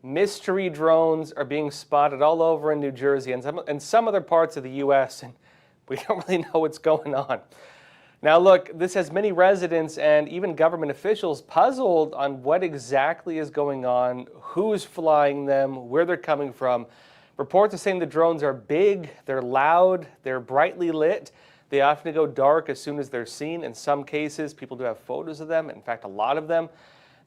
mystery drones are being spotted all over in New Jersey and some other parts of the U.S., and we don't really know what's going on. Now look, this has many residents and even government officials puzzled on what exactly is going on, who's flying them, where they're coming from. Reports are saying the drones are big, they're loud, they're brightly lit. They often go dark as soon as they're seen. In some cases, people do have photos of them, in fact, a lot of them.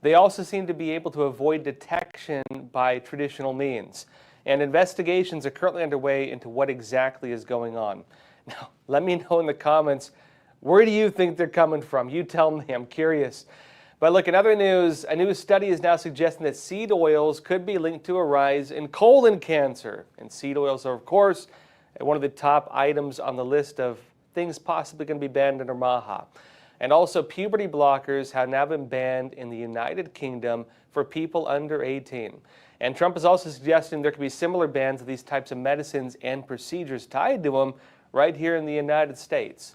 They also seem to be able to avoid detection by traditional means. And investigations are currently underway into what exactly is going on. Now, let me know in the comments, where do you think they're coming from? You tell me, I'm curious. But look, in other news, a new study is now suggesting that seed oils could be linked to a rise in colon cancer. And seed oils are, of course, one of the top items on the list of things possibly going to be banned under MAHA. And also, puberty blockers have now been banned in the United Kingdom for people under 18. And Trump is also suggesting there could be similar bans of these types of medicines and procedures tied to them right here in the United States.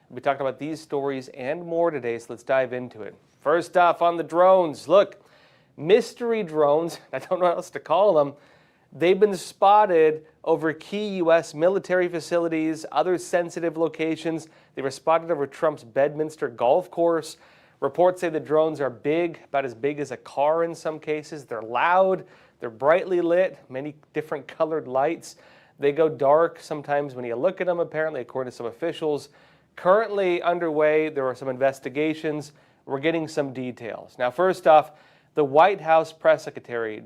We'll be talking about these stories and more today, so let's dive into it. First off, on the drones. Look, mystery drones, I don't know what else to call them, they've been spotted over key U.S. military facilities, other sensitive locations. They were spotted over Trump's Bedminster golf course. Reports say the drones are big, about as big as a car in some cases. They're loud, they're brightly lit, many different colored lights. They go dark sometimes when you look at them, apparently, according to some officials. Currently underway, there are some investigations. We're getting some details. Now, first off, the White House press secretary,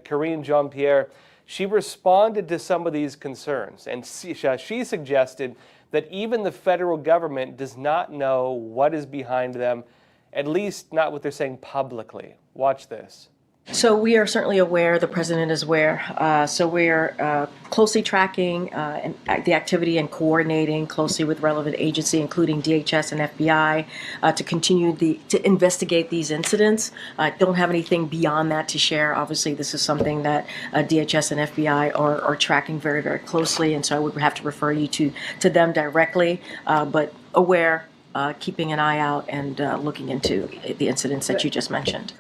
Karine Jean-Pierre, she responded to some of these concerns, and she suggested that even the federal government does not know what is behind them, at least not what they're saying publicly. Watch this. So we are certainly aware, the president is aware, so we're closely tracking the activity and coordinating closely with relevant agency, including DHS and FBI, to continue to investigate these incidents. Don't have anything beyond that to share. Obviously, this is something that DHS and FBI are tracking very, very closely, and so I would have to refer you to them directly, but aware, keeping an eye out and looking into the incidents that you just mentioned.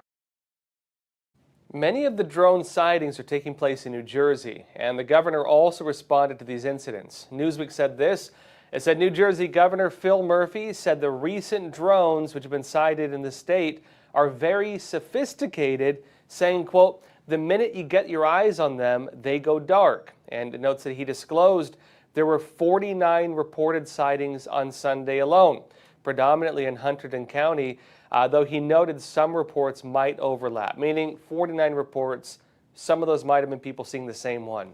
Many of the drone sightings are taking place in New Jersey, and the governor also responded to these incidents. Newsweek said this. It said New Jersey Governor Phil Murphy said the recent drones which have been sighted in the state are very sophisticated, saying, quote, the minute you get your eyes on them, they go dark. And it notes that he disclosed there were 49 reported sightings on Sunday alone, predominantly in Hunterdon County, though he noted some reports might overlap, meaning 49 reports, some of those might have been people seeing the same one.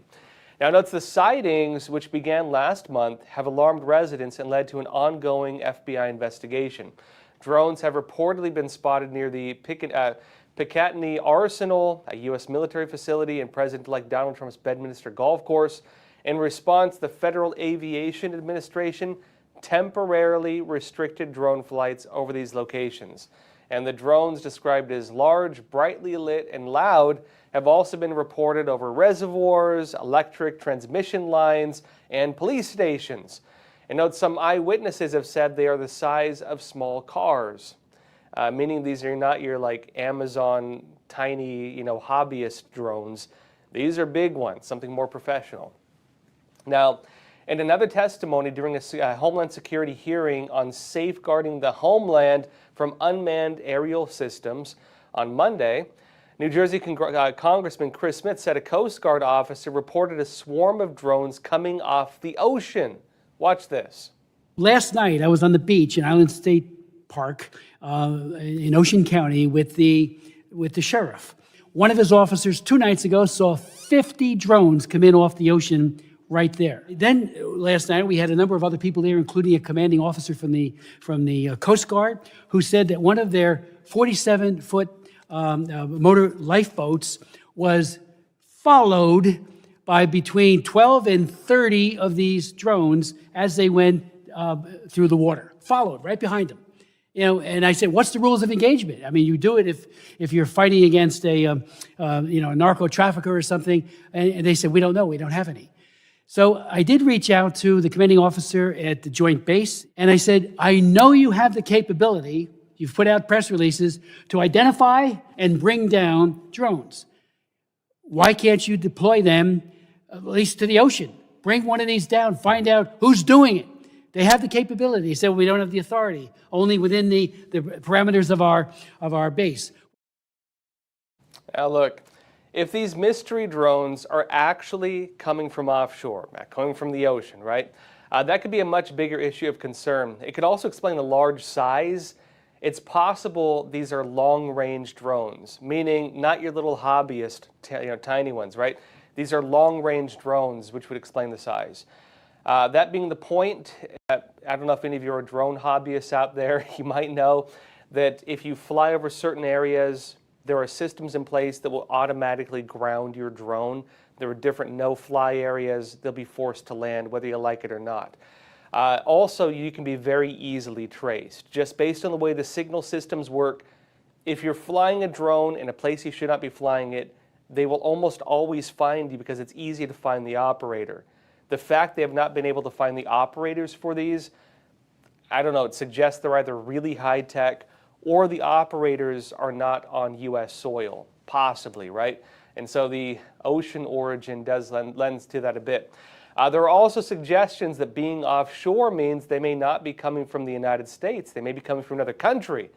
Now, notes the sightings, which began last month, have alarmed residents and led to an ongoing FBI investigation. Drones have reportedly been spotted near the Picatinny Arsenal, a U.S. military facility, and President-elect Donald Trump's Bedminster golf course. In response, the Federal Aviation Administration temporarily restricted drone flights over these locations. And the drones, described as large, brightly lit, and loud, have also been reported over reservoirs, electric transmission lines, and police stations. And note some eyewitnesses have said they are the size of small cars, meaning these are not your like Amazon tiny, hobbyist drones. These are big ones, something more professional. Now, in another testimony during a Homeland Security hearing on safeguarding the homeland from unmanned aerial systems on Monday, New Jersey Congressman Chris Smith said a Coast Guard officer reported a swarm of drones coming off the ocean. Watch this. Last night, I was on the beach in Island State Park in Ocean County with the sheriff. One of his officers 2 nights ago saw 50 drones come in off the ocean right there. Then last night we had a number of other people there, including a commanding officer from the Coast Guard, who said that one of their 47-foot motor lifeboats was followed by between 12 and 30 of these drones as they went through the water, followed right behind them. And I said, what's the rules of engagement? I mean, you do it if you're fighting against a narco trafficker or something. And they said, we don't know, we don't have any. So I did reach out to the commanding officer at the Joint Base, and I said, I know you have the capability, you've put out press releases, to identify and bring down drones. Why can't you deploy them at least to the ocean? Bring one of these down, find out who's doing it. They have the capability. They say, we don't have the authority, only within the parameters of our base. Now look, if these mystery drones are actually coming from offshore, coming from the ocean, right, that could be a much bigger issue of concern. It could also explain the large size. It's possible these are long-range drones, meaning not your little hobbyist, tiny ones, right? These are long-range drones, which would explain the size. That being the point, I don't know if any of you are drone hobbyists out there. You might know that if you fly over certain areas, there are systems in place that will automatically ground your drone. There are different no-fly areas. They'll be forced to land, whether you like it or not. Also, you can be very easily traced. Just based on the way the signal systems work, if you're flying a drone in a place you should not be flying it, they will almost always find you because it's easy to find the operator. The fact they have not been able to find the operators for these, I don't know, it suggests they're either really high-tech or the operators are not on U.S. soil, possibly, right? And so the ocean origin does lends to that a bit. There are also suggestions that being offshore means they may not be coming from the United States. They may be coming from another country.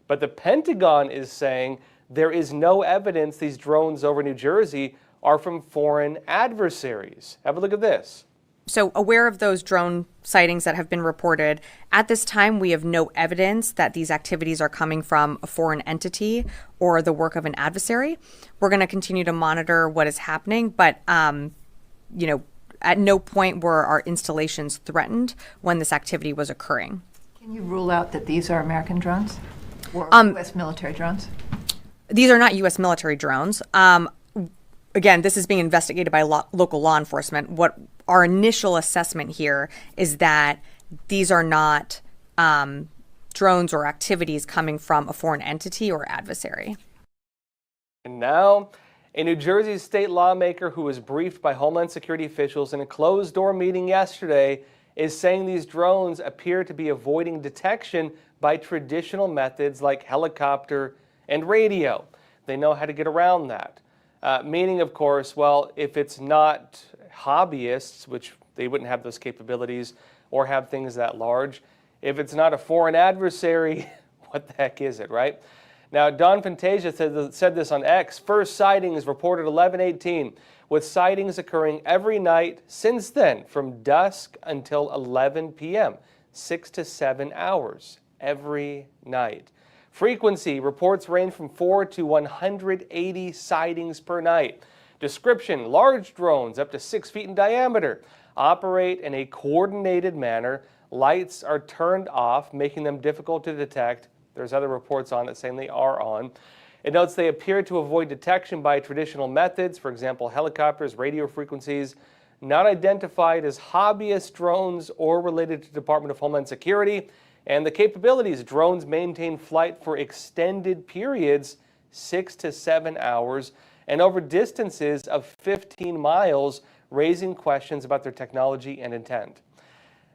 But the Pentagon is saying there is no evidence these drones over New Jersey are from foreign adversaries. Have a look at this. So aware of those drone sightings that have been reported, at this time we have no evidence that these activities are coming from a foreign entity or the work of an adversary. We're going to continue to monitor what is happening, but at no point were our installations threatened when this activity was occurring. Can you rule out that these are American drones or U.S. military drones? These are not U.S. military drones. Again, this is being investigated by local law enforcement. What our initial assessment here is that these are not drones or activities coming from a foreign entity or adversary. And now, a New Jersey state lawmaker who was briefed by Homeland Security officials in a closed-door meeting yesterday is saying these drones appear to be avoiding detection by traditional methods like helicopter and radio. They know how to get around that. Meaning, of course, well, if it's not hobbyists, which they wouldn't have those capabilities or have things that large, if it's not a foreign adversary, what the heck is it, right? Now, Don Fantasia said this on X. First sightings reported 11/18, with sightings occurring every night since then, from dusk until 11 p.m., 6 to 7 hours every night. Frequency reports range from 4 to 180 sightings per night. Description: large drones up to 6 feet in diameter operate in a coordinated manner. Lights are turned off, making them difficult to detect. There's other reports on it saying they are on. It notes they appear to avoid detection by traditional methods, for example, helicopters, radio frequencies, not identified as hobbyist drones or related to the Department of Homeland Security. And the capabilities: drones maintain flight for extended periods, 6 to 7 hours, and over distances of 15 miles, raising questions about their technology and intent.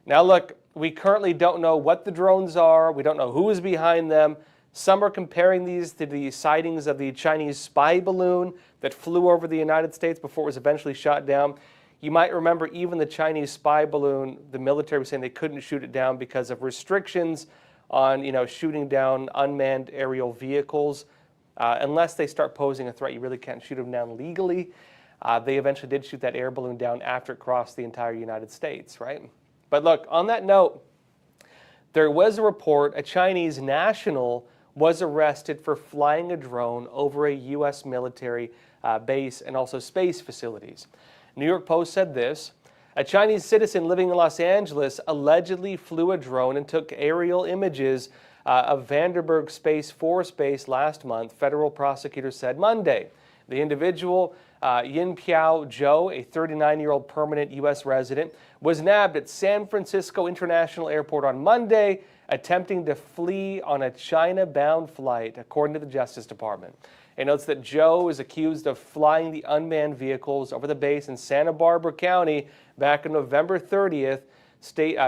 Now look, we currently don't know what the drones are. We don't know who is behind them. Some are comparing these to the sightings of the Chinese spy balloon that flew over the United States before it was eventually shot down. You might remember even the Chinese spy balloon, the military was saying they couldn't shoot it down because of restrictions on, shooting down unmanned aerial vehicles. Unless they start posing a threat, you really can't shoot them down legally. They eventually did shoot that air balloon down after it crossed the entire United States, right? But look, on that note, there was a report a Chinese national was arrested for flying a drone over a U.S. military base and also space facilities. New York Post said this: a Chinese citizen living in Los Angeles allegedly flew a drone and took aerial images of Vandenberg Space Force Base last month, federal prosecutors said Monday. The individual, Yinpiao Zhou, a 39-year-old permanent U.S. resident, was nabbed at San Francisco International Airport on Monday, attempting to flee on a China-bound flight, according to the Justice Department. It notes that Zhou is accused of flying the unmanned vehicles over the base in Santa Barbara County back on November 30th,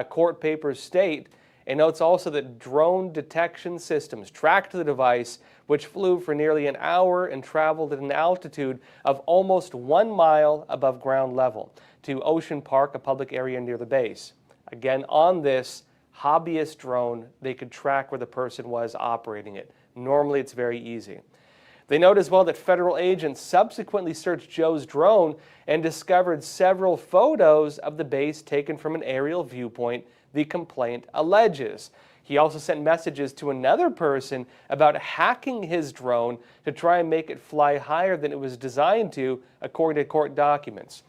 court papers state, It notes also that drone detection systems tracked the device, which flew for nearly an hour and traveled at an altitude of almost 1 mile above ground level to Ocean Park, a public area near the base. Again, on this hobbyist drone, they could track where the person was operating it. Normally, it's very easy. They note as well that federal agents subsequently searched Joe's drone and discovered several photos of the base taken from an aerial viewpoint the complaint alleges. He also sent messages to another person about hacking his drone to try and make it fly higher than it was designed to, according to court documents.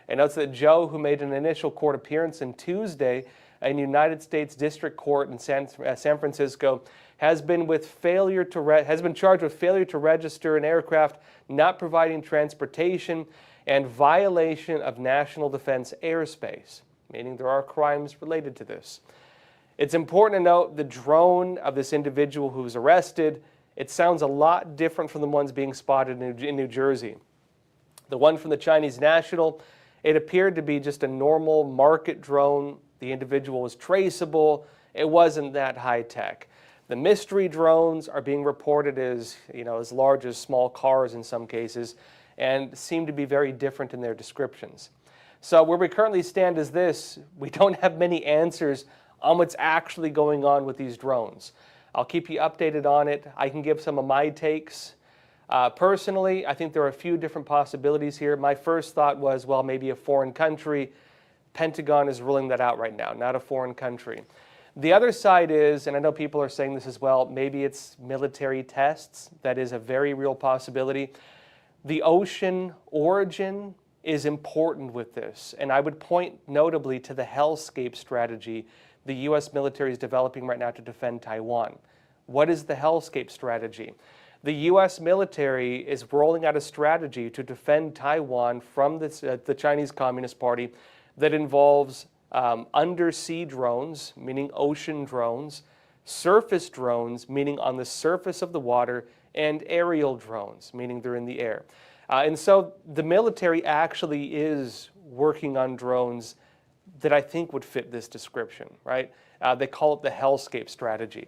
It notes that Joe, who made an initial court appearance on Tuesday in United States District Court in San Francisco, has been charged with failure to register an aircraft, not providing transportation, and violation of national defense airspace, meaning there are crimes related to this. It's important to note the drone of this individual who was arrested, it sounds a lot different from the ones being spotted in New Jersey. The one from the Chinese national, it appeared to be just a normal market drone. The individual was traceable. It wasn't that high tech. The mystery drones are being reported as, as large as small cars in some cases, and seem to be very different in their descriptions. So where we currently stand is this: we don't have many answers on what's actually going on with these drones. I'll keep you updated on it. I can give some of my takes. Personally, I think there are a few different possibilities here. My first thought was, well, maybe a foreign country. Pentagon is ruling that out right now, not a foreign country. The other side is, and I know people are saying this as well, maybe it's military tests. That is a very real possibility. The ocean origin is important with this, and I would point notably to the hellscape strategy the U.S. military is developing right now to defend Taiwan. What is the hellscape strategy? The U.S. military is rolling out a strategy to defend Taiwan from the Chinese Communist Party that involves undersea drones, meaning ocean drones, surface drones, meaning on the surface of the water, and aerial drones, meaning they're in the air. And so the military actually is working on drones that I think would fit this description, right? They call it the hellscape strategy.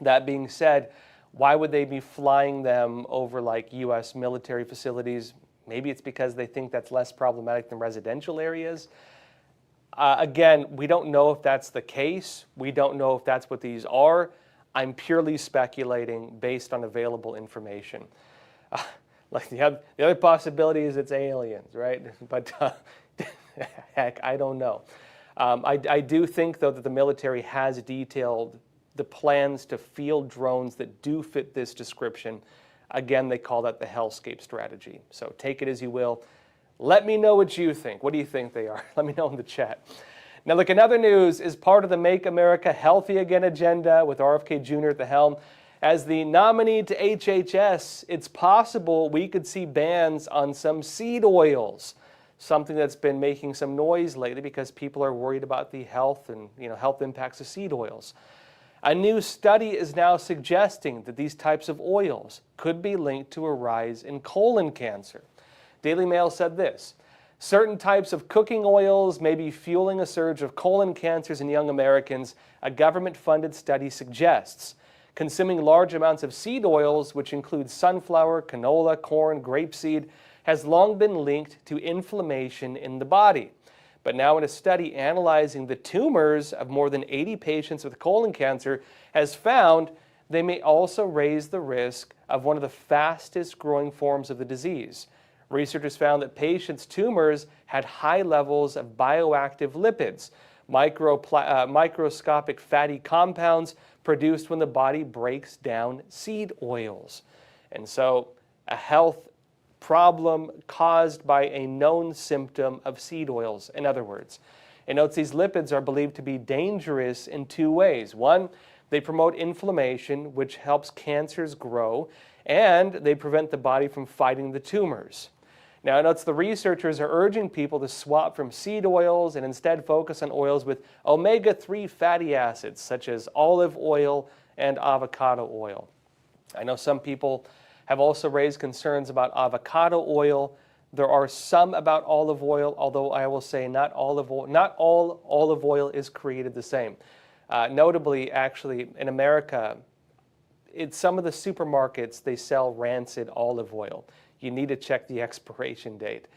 That being said, why would they be flying them over like U.S. military facilities? Maybe it's because they think that's less problematic than residential areas. Again, we don't know if that's the case. We don't know if that's what these are. I'm purely speculating based on available information. Like the other possibility is it's aliens, right? But heck, I don't know. I do think, though, that the military has detailed the plans to field drones that do fit this description. Again, they call that the hellscape strategy. So take it as you will. Let me know what you think. What do you think they are? Let me know in the chat. Now, look, another news is part of the Make America Healthy Again agenda with RFK Jr. at the helm. As the nominee to HHS, it's possible we could see bans on some seed oils, something that's been making some noise lately because people are worried about the health and health impacts of seed oils. A new study is now suggesting that these types of oils could be linked to a rise in colon cancer. Daily Mail said this: certain types of cooking oils may be fueling a surge of colon cancers in young Americans, a government-funded study suggests. Consuming large amounts of seed oils, which include sunflower, canola, corn, grapeseed, has long been linked to inflammation in the body. But now in a study analyzing the tumors of more than 80 patients with colon cancer has found they may also raise the risk of one of the fastest growing forms of the disease. Researchers found that patients' tumors had high levels of bioactive lipids, microscopic fatty compounds produced when the body breaks down seed oils. And so a health problem caused by a known symptom of seed oils, in other words. It notes these lipids are believed to be dangerous in two ways. One, they promote inflammation, which helps cancers grow, and they prevent the body from fighting the tumors. Now, it notes the researchers are urging people to swap from seed oils and instead focus on oils with omega-3 fatty acids, such as olive oil and avocado oil. I know some people have also raised concerns about avocado oil. There are some about olive oil, although I will say not all olive oil is created the same. Notably, actually, in America, some of the supermarkets, they sell rancid olive oil. You need to check the expiration date.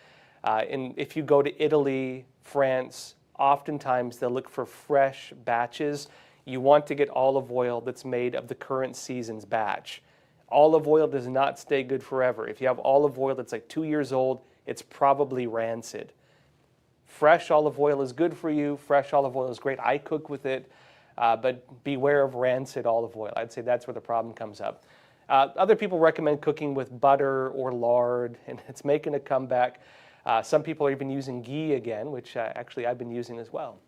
And if you go to Italy, France, oftentimes they'll look for fresh batches. You want to get olive oil that's made of the current season's batch. Olive oil does not stay good forever. If you have olive oil that's like 2 years old, it's probably rancid. Fresh olive oil is good for you. Fresh olive oil is great. I cook with it, but beware of rancid olive oil. I'd say that's where the problem comes up. Other people recommend cooking with butter or lard, and it's making a comeback. Some people are even using ghee again, which actually I've been using as well.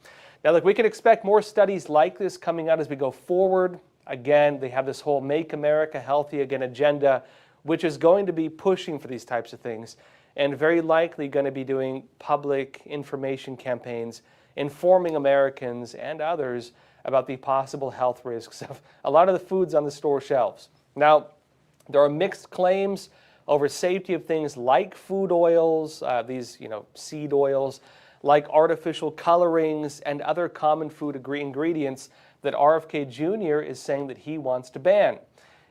Now, look, we can expect more studies like this coming out as we go forward. Again, they have this whole Make America Healthy Again agenda, which is going to be pushing for these types of things and very likely going to be doing public information campaigns informing Americans and others about the possible health risks of a lot of the foods on the store shelves. Now, there are mixed claims over safety of things like food oils, these seed oils, like artificial colorings and other common food ingredients that RFK Jr. is saying that he wants to ban.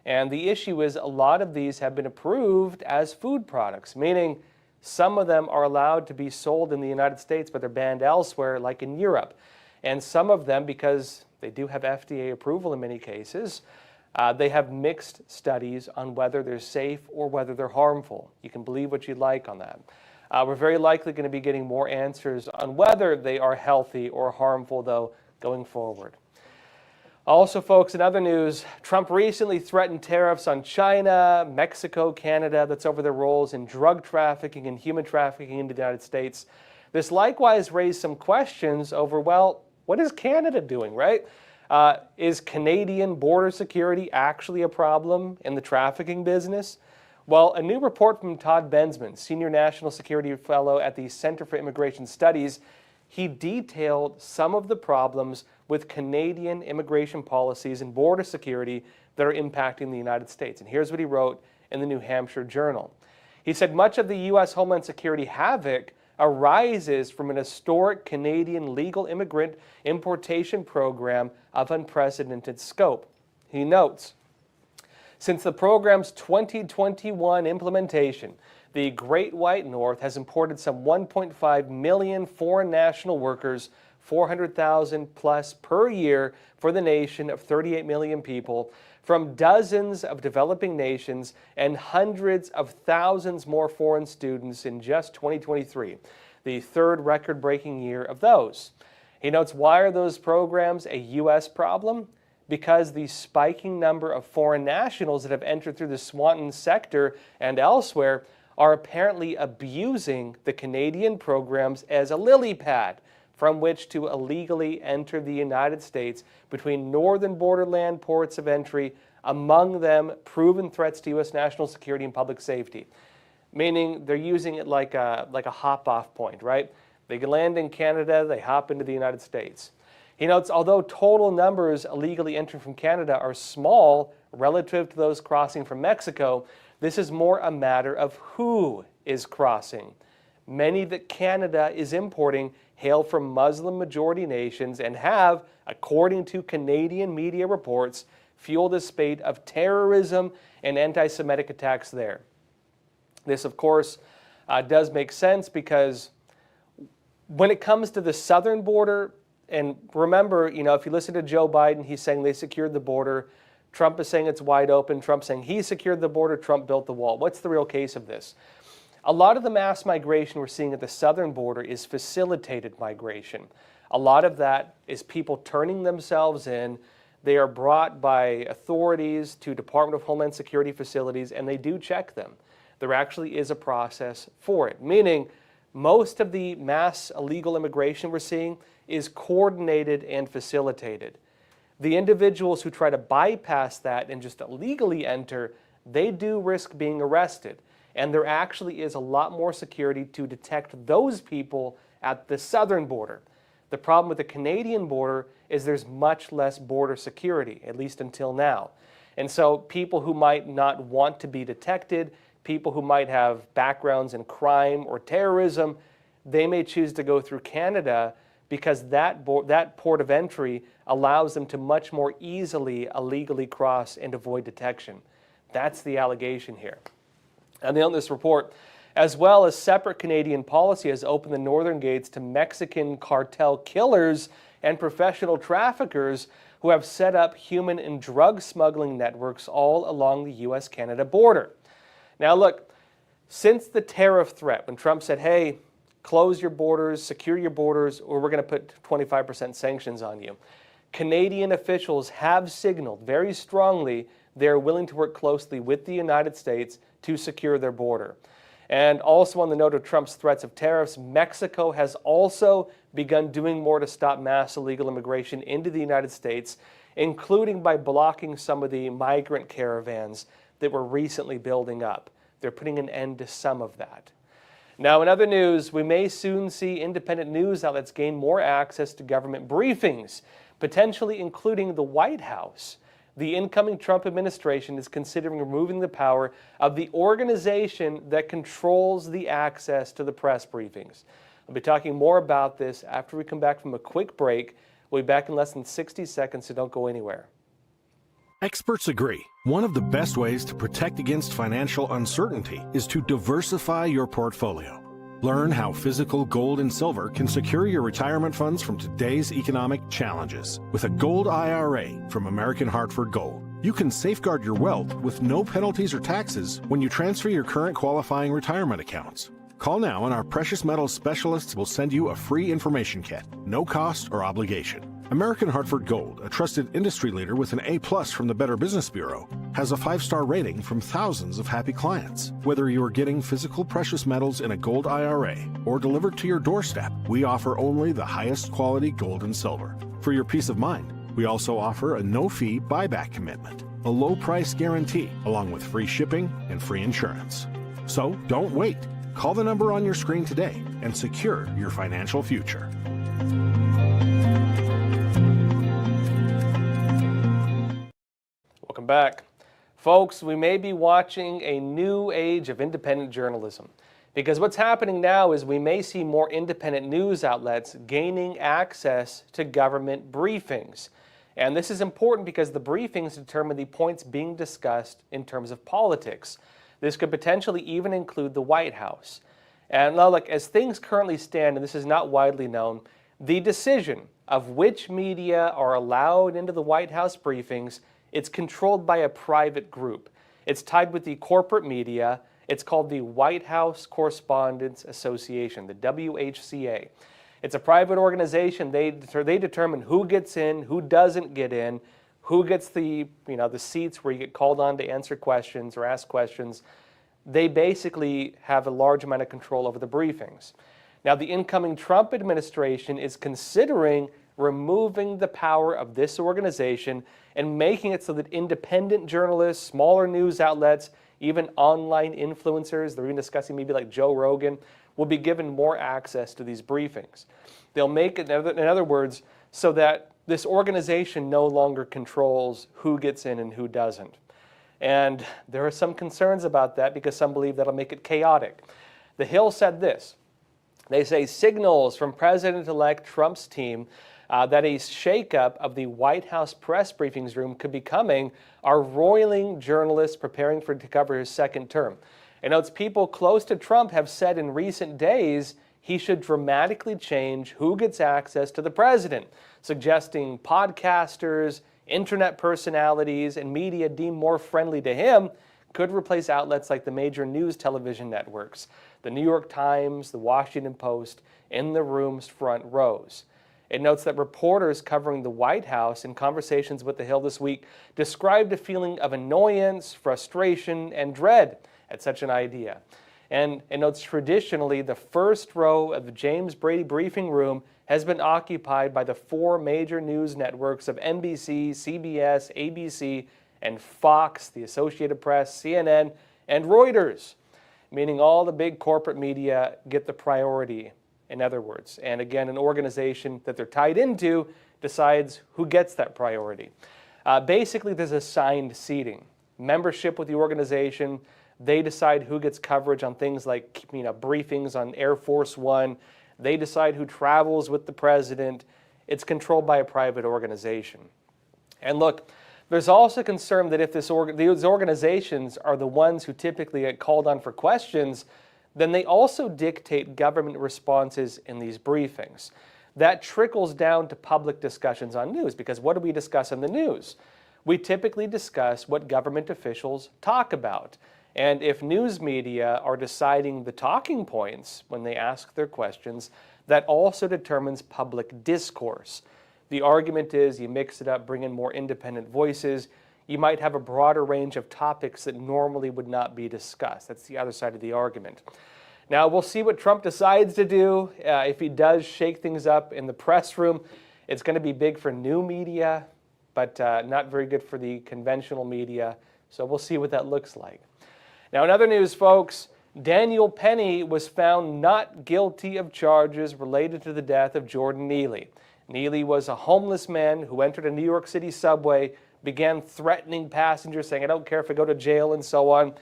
And the issue is a lot of these have been approved as food products, meaning some of them are allowed to be sold in the United States, but they're banned elsewhere, like in Europe. And some of them, because they do have FDA approval in many cases, they have mixed studies on whether they're safe or whether they're harmful. You can believe what you like on that. We're very likely going to be getting more answers on whether they are healthy or harmful, though, going forward. Also, folks, in other news, Trump recently threatened tariffs on China, Mexico, Canada, that's over their roles in drug trafficking and human trafficking into the United States. This likewise raised some questions over, well, what is Canada doing, right? Is Canadian border security actually a problem in the trafficking business? Well, a new report from Todd Bensman, Senior National Security Fellow at the Center for Immigration Studies, he detailed some of the problems with Canadian immigration policies and border security that are impacting the United States. And here's what he wrote in the New Hampshire Journal. He said, much of the U.S. Homeland Security havoc arises from an historic Canadian legal immigrant importation program of unprecedented scope. He notes, since the program's 2021 implementation, the Great White North has imported some 1.5 million foreign national workers, 400,000 plus per year for the nation of 38 million people, from dozens of developing nations and hundreds of thousands more foreign students in just 2023, the third record-breaking year of those. He notes, why are those programs a U.S. problem? Because the spiking number of foreign nationals that have entered through the Swanton sector and elsewhere are apparently abusing the Canadian programs as a lily pad from which to illegally enter the United States between northern borderland ports of entry, among them proven threats to U.S. national security and public safety. Meaning they're using it like a hop-off point, right? They can land in Canada, they hop into the United States. He notes, although total numbers illegally entering from Canada are small relative to those crossing from Mexico, this is more a matter of who is crossing. Many that Canada is importing hail from Muslim-majority nations and have, according to Canadian media reports, fueled a spate of terrorism and anti-Semitic attacks there. This, of course, does make sense because when it comes to the southern border, and remember, if you listen to Joe Biden, he's saying they secured the border. Trump is saying it's wide open. Trump saying he secured the border. Trump built the wall. What's the real case of this? A lot of the mass migration we're seeing at the southern border is facilitated migration. A lot of that is people turning themselves in. They are brought by authorities to Department of Homeland Security facilities, and they do check them. There actually is a process for it, meaning most of the mass illegal immigration we're seeing is coordinated and facilitated. The individuals who try to bypass that and just illegally enter, they do risk being arrested. And there actually is a lot more security to detect those people at the southern border. The problem with the Canadian border is there's much less border security, at least until now. And so people who might not want to be detected, people who might have backgrounds in crime or terrorism, they may choose to go through Canada because that port of entry allows them to much more easily illegally cross and avoid detection. That's the allegation here. And in this report, as well as separate Canadian policy has opened the northern gates to Mexican cartel killers and professional traffickers who have set up human and drug smuggling networks all along the U.S.-Canada border. Now look, since the tariff threat, when Trump said, hey, close your borders, secure your borders, or we're going to put 25% sanctions on you, Canadian officials have signaled very strongly they're willing to work closely with the United States to secure their border. And also on the note of Trump's threats of tariffs, Mexico has also begun doing more to stop mass illegal immigration into the United States, including by blocking some of the migrant caravans that were recently building up. They're putting an end to some of that. Now, in other news, we may soon see independent news outlets gain more access to government briefings, potentially including the White House. The incoming Trump administration is considering removing the power of the organization that controls the access to the press briefings. I'll be talking more about this after we come back from a quick break. We'll be back in less than 60 seconds, so don't go anywhere. Experts agree. One of the best ways to protect against financial uncertainty is to diversify your portfolio. Learn how physical gold and silver can secure your retirement funds from today's economic challenges. With a gold IRA from American Hartford Gold, you can safeguard your wealth with no penalties or taxes when you transfer your current qualifying retirement accounts. Call now and our precious metals specialists will send you a free information kit, no cost or obligation. American Hartford Gold, a trusted industry leader with an A+ from the Better Business Bureau, has a 5-star rating from thousands of happy clients. Whether you are getting physical precious metals in a gold IRA or delivered to your doorstep, we offer only the highest quality gold and silver. For your peace of mind, we also offer a no-fee buyback commitment, a low price guarantee, along with free shipping and free insurance. So don't wait. Call the number on your screen today and secure your financial future. Welcome back. Folks, we may be watching a new age of independent journalism, because what's happening now is we may see more independent news outlets gaining access to government briefings. And this is important because the briefings determine the points being discussed in terms of politics. This could potentially even include the White House. And now, look, as things currently stand, and this is not widely known, the decision of which media are allowed into the White House briefings, it's controlled by a private group. It's tied with the corporate media. It's called the White House Correspondents Association, the WHCA. It's a private organization. They determine who gets in, who doesn't get in, who gets the seats where you get called on to answer questions or ask questions. They basically have a large amount of control over the briefings. Now, the incoming Trump administration is considering removing the power of this organization and making it so that independent journalists, smaller news outlets, even online influencers, they're even discussing maybe like Joe Rogan, will be given more access to these briefings. They'll make it, in other words, so that this organization no longer controls who gets in and who doesn't. And there are some concerns about that because some believe that'll make it chaotic. The Hill said this. They say signals from President-elect Trump's team that a shakeup of the White House press briefings room could be coming are roiling journalists preparing to cover his second term. And notes people close to Trump have said in recent days he should dramatically change who gets access to the president, suggesting podcasters, internet personalities, and media deemed more friendly to him could replace outlets like the major news television networks, the New York Times, the Washington Post, in the room's front rows. It notes that reporters covering the White House in conversations with The Hill this week described a feeling of annoyance, frustration, and dread at such an idea. And it notes traditionally the first row of the James Brady briefing room has been occupied by the 4 major news networks of NBC, CBS, ABC, and Fox, the Associated Press, CNN, and Reuters, meaning all the big corporate media get the priority, in other words. And again, an organization that they're tied into decides who gets that priority. Basically, there's assigned seating. Membership with the organization, they decide who gets coverage on things like briefings on Air Force One, They decide who travels with the president. It's controlled by a private organization. And look, there's also concern that if these organizations are the ones who typically get called on for questions, then they also dictate government responses in these briefings. That trickles down to public discussions on news, because what do we discuss in the news? We typically discuss what government officials talk about. And if news media are deciding the talking points when they ask their questions, that also determines public discourse. The argument is you mix it up, bring in more independent voices, you might have a broader range of topics that normally would not be discussed. That's the other side of the argument. Now, we'll see what Trump decides to do. If he does shake things up in the press room, it's going to be big for new media, but not very good for the conventional media. So we'll see what that looks like. Now, in other news, folks, Daniel Penny was found not guilty of charges related to the death of Jordan Neely. Neely was a homeless man who entered a New York City subway, began threatening passengers, saying, "I don't care if I go to jail," and so on.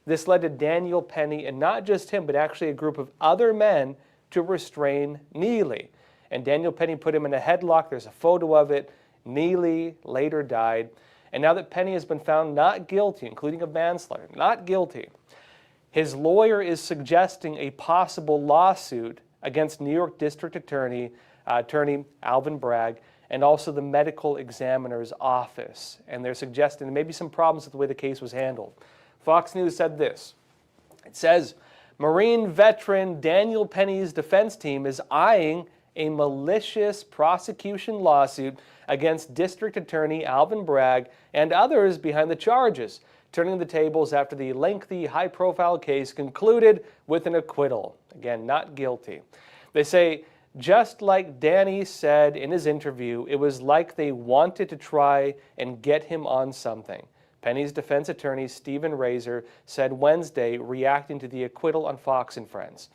This led to Daniel Penny, and not just him, but actually a group of other men, to restrain Neely. And Daniel Penny put him in a headlock. There's a photo of it. Neely later died. And now that Penny has been found not guilty, including of manslaughter, not guilty, his lawyer is suggesting a possible lawsuit against New York District Attorney Alvin Bragg, and also the medical examiner's office. And they're suggesting there may be some problems with the way the case was handled. Fox News said this. It says, Marine veteran Daniel Penny's defense team is eyeing a malicious prosecution lawsuit against District Attorney Alvin Bragg and others behind the charges, turning the tables after the lengthy, high-profile case concluded with an acquittal. Again, not guilty. They say, just like Danny said in his interview, it was like they wanted to try and get him on something. Penny's defense attorney, Stephen Razor, said Wednesday, reacting to the acquittal on Fox and Friends.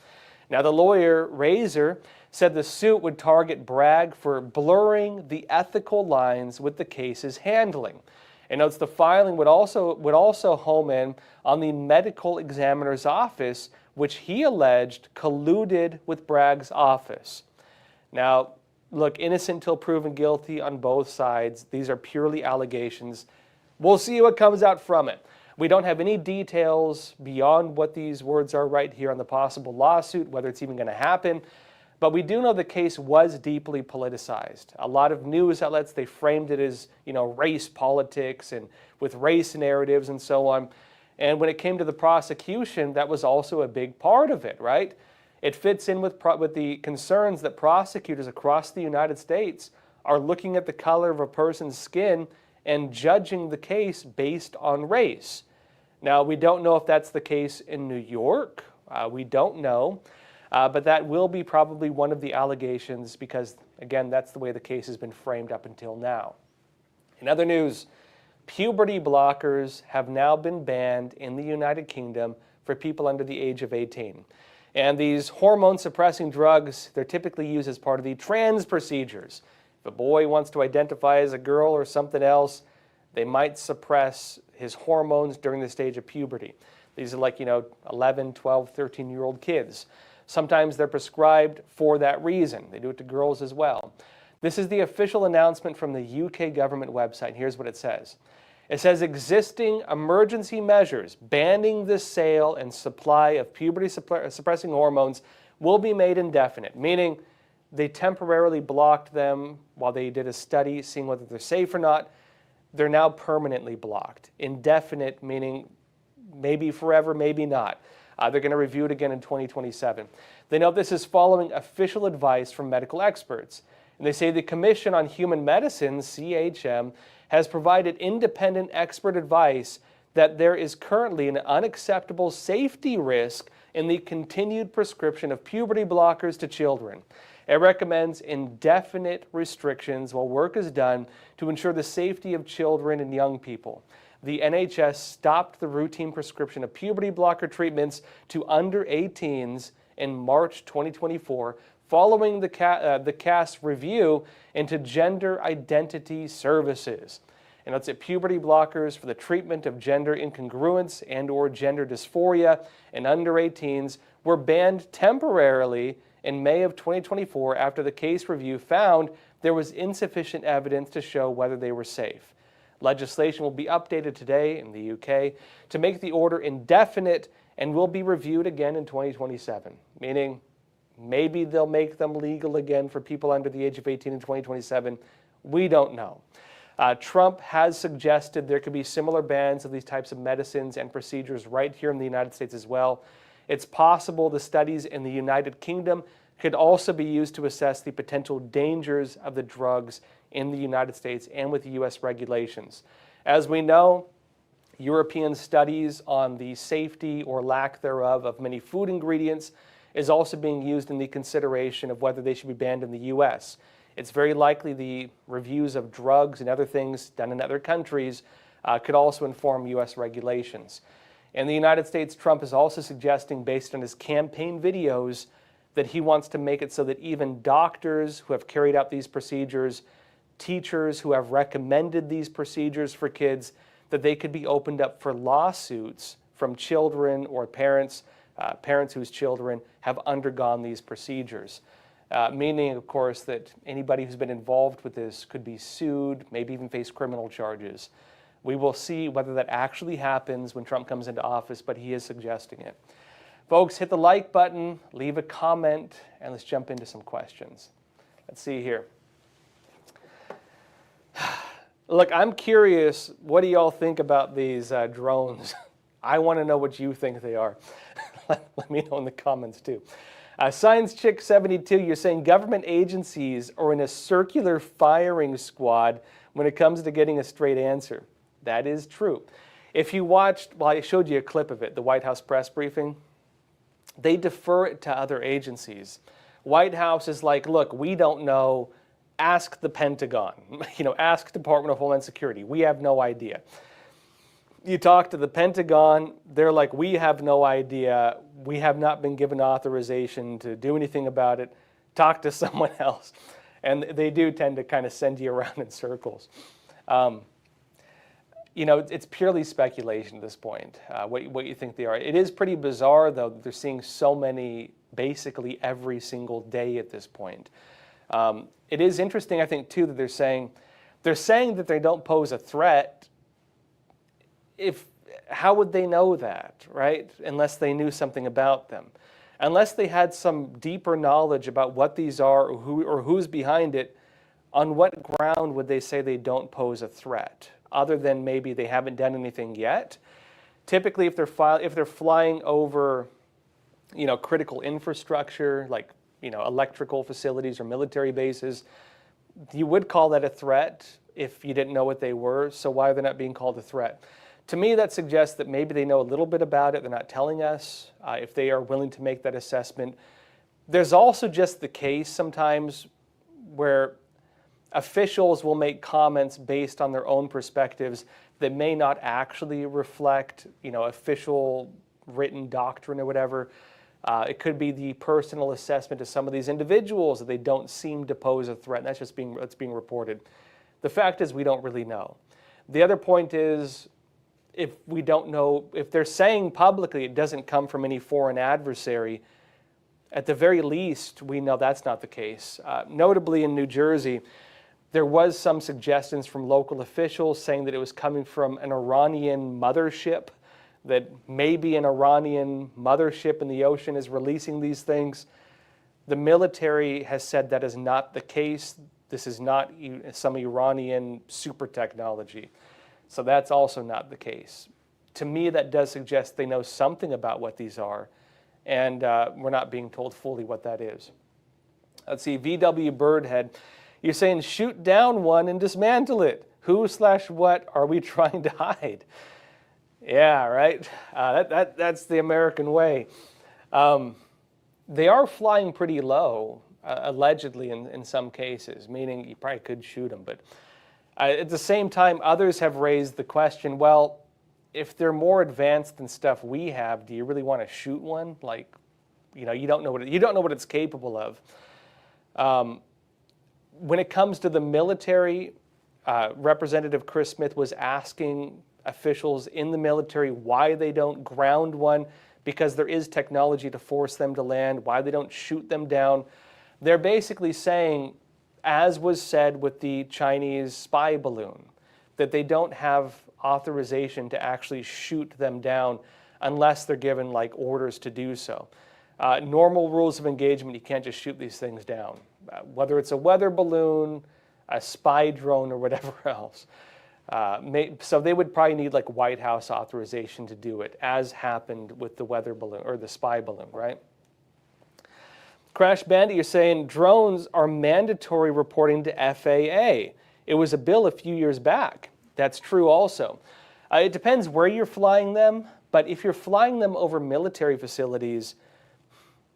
Now, the lawyer, Razor, said the suit would target Bragg for blurring the ethical lines with the case's handling. And notes the filing would also home in on the medical examiner's office, which he alleged colluded with Bragg's office. Now, look, innocent till proven guilty on both sides. These are purely allegations. We'll see what comes out from it. We don't have any details beyond what these words are right here on the possible lawsuit, whether it's even going to happen. But we do know the case was deeply politicized. A lot of news outlets, they framed it as, race politics and with race narratives and so on. And when it came to the prosecution, that was also a big part of it, right? It fits in with the concerns that prosecutors across the United States are looking at the color of a person's skin and judging the case based on race. Now, we don't know if that's the case in New York. We don't know. But that will be probably one of the allegations because, again, that's the way the case has been framed up until now. In other news, puberty blockers have now been banned in the United Kingdom for people under the age of 18. And these hormone-suppressing drugs, they're typically used as part of the trans procedures. If a boy wants to identify as a girl or something else, they might suppress his hormones during the stage of puberty. These are like, 11, 12, 13-year-old kids. Sometimes they're prescribed for that reason. They do it to girls as well. This is the official announcement from the UK government website. Here's what it says. It says existing emergency measures banning the sale and supply of puberty-suppressing hormones will be made indefinite, meaning they temporarily blocked them while they did a study seeing whether they're safe or not. They're now permanently blocked. Indefinite, meaning maybe forever, maybe not. They're going to review it again in 2027. They note this is following official advice from medical experts. And they say the Commission on Human Medicine, CHM, has provided independent expert advice that there is currently an unacceptable safety risk in the continued prescription of puberty blockers to children. It recommends indefinite restrictions while work is done to ensure the safety of children and young people. The NHS stopped the routine prescription of puberty blocker treatments to under 18s in March 2024, following the CAS review into gender identity services. And it's at puberty blockers for the treatment of gender incongruence and or gender dysphoria in under 18s were banned temporarily in May of 2024 after the case review found there was insufficient evidence to show whether they were safe. Legislation will be updated today in the UK to make the order indefinite and will be reviewed again in 2027, meaning maybe they'll make them legal again for people under the age of 18 in 2027. We don't know. Trump has suggested there could be similar bans of these types of medicines and procedures right here in the United States as well. It's possible the studies in the United Kingdom could also be used to assess the potential dangers of the drugs in the United States and with U.S. regulations. As we know, European studies on the safety or lack thereof of many food ingredients is also being used in the consideration of whether they should be banned in the U.S. It's very likely the reviews of drugs and other things done in other countries could also inform U.S. regulations. In the United States, Trump is also suggesting, based on his campaign videos, that he wants to make it so that even doctors who have carried out these procedures, teachers who have recommended these procedures for kids, that they could be opened up for lawsuits from children or parents whose children have undergone these procedures. Meaning, of course, that anybody who's been involved with this could be sued, maybe even face criminal charges. We will see whether that actually happens when Trump comes into office, but he is suggesting it. Folks, hit the like button, leave a comment, and let's jump into some questions. Let's see here. Look, I'm curious, what do y'all think about these drones? I want to know what you think they are. Let me know in the comments too. Science Chick 72, you're saying government agencies are in a circular firing squad when it comes to getting a straight answer. That is true. If you watched, well, I showed you a clip of it, the White House press briefing, they defer it to other agencies. White House is like, look, we don't know, ask the Pentagon, ask Department of Homeland Security. We have no idea. You talk to the Pentagon, they're like, we have no idea. We have not been given authorization to do anything about it. Talk to someone else. And they do tend to kind of send you around in circles. It's purely speculation at this point, what you think they are. It is pretty bizarre, though, that they're seeing so many basically every single day at this point. It is interesting, I think, too, that they're saying that they don't pose a threat. How would they know that, right? Unless they knew something about them. Unless they had some deeper knowledge about what these are or who's behind it, on what ground would they say they don't pose a threat? Other than maybe they haven't done anything yet. Typically, if they're flying over, critical infrastructure like electrical facilities or military bases, you would call that a threat if you didn't know what they were. So why are they not being called a threat? To me, that suggests that maybe they know a little bit about it. They're not telling us if they are willing to make that assessment. There's also just the case sometimes where officials will make comments based on their own perspectives that may not actually reflect, official written doctrine or whatever. It could be the personal assessment of some of these individuals that they don't seem to pose a threat. And that's just being reported. The fact is, we don't really know. The other point is, if we don't know, if they're saying publicly it doesn't come from any foreign adversary, at the very least, we know that's not the case. Notably in New Jersey, there was some suggestions from local officials saying that it was coming from an Iranian mothership, that maybe an Iranian mothership in the ocean is releasing these things. The military has said that is not the case. This is not some Iranian super technology. So that's also not the case. To me, that does suggest they know something about what these are, and we're not being told fully what that is. Let's see, VW Birdhead. You're saying shoot down one and dismantle it. Who/what are we trying to hide? Yeah, right. That's the American way. They are flying pretty low, allegedly in some cases, meaning you probably could shoot them. But at the same time, others have raised the question, well, if they're more advanced than stuff we have, do you really want to shoot one? Like, you don't know what it's capable of. When it comes to the military, Representative Chris Smith was asking officials in the military why they don't ground one, because there is technology to force them to land, why they don't shoot them down. They're basically saying, as was said with the Chinese spy balloon, that they don't have authorization to actually shoot them down unless they're given like orders to do so. Normal rules of engagement, you can't just shoot these things down, whether it's a weather balloon, a spy drone, or whatever else. So they would probably need like White House authorization to do it, as happened with the weather balloon or the spy balloon, right? Crash Bandit, you're saying drones are mandatory reporting to FAA. It was a bill a few years back. That's true also. It depends where you're flying them, but if you're flying them over military facilities,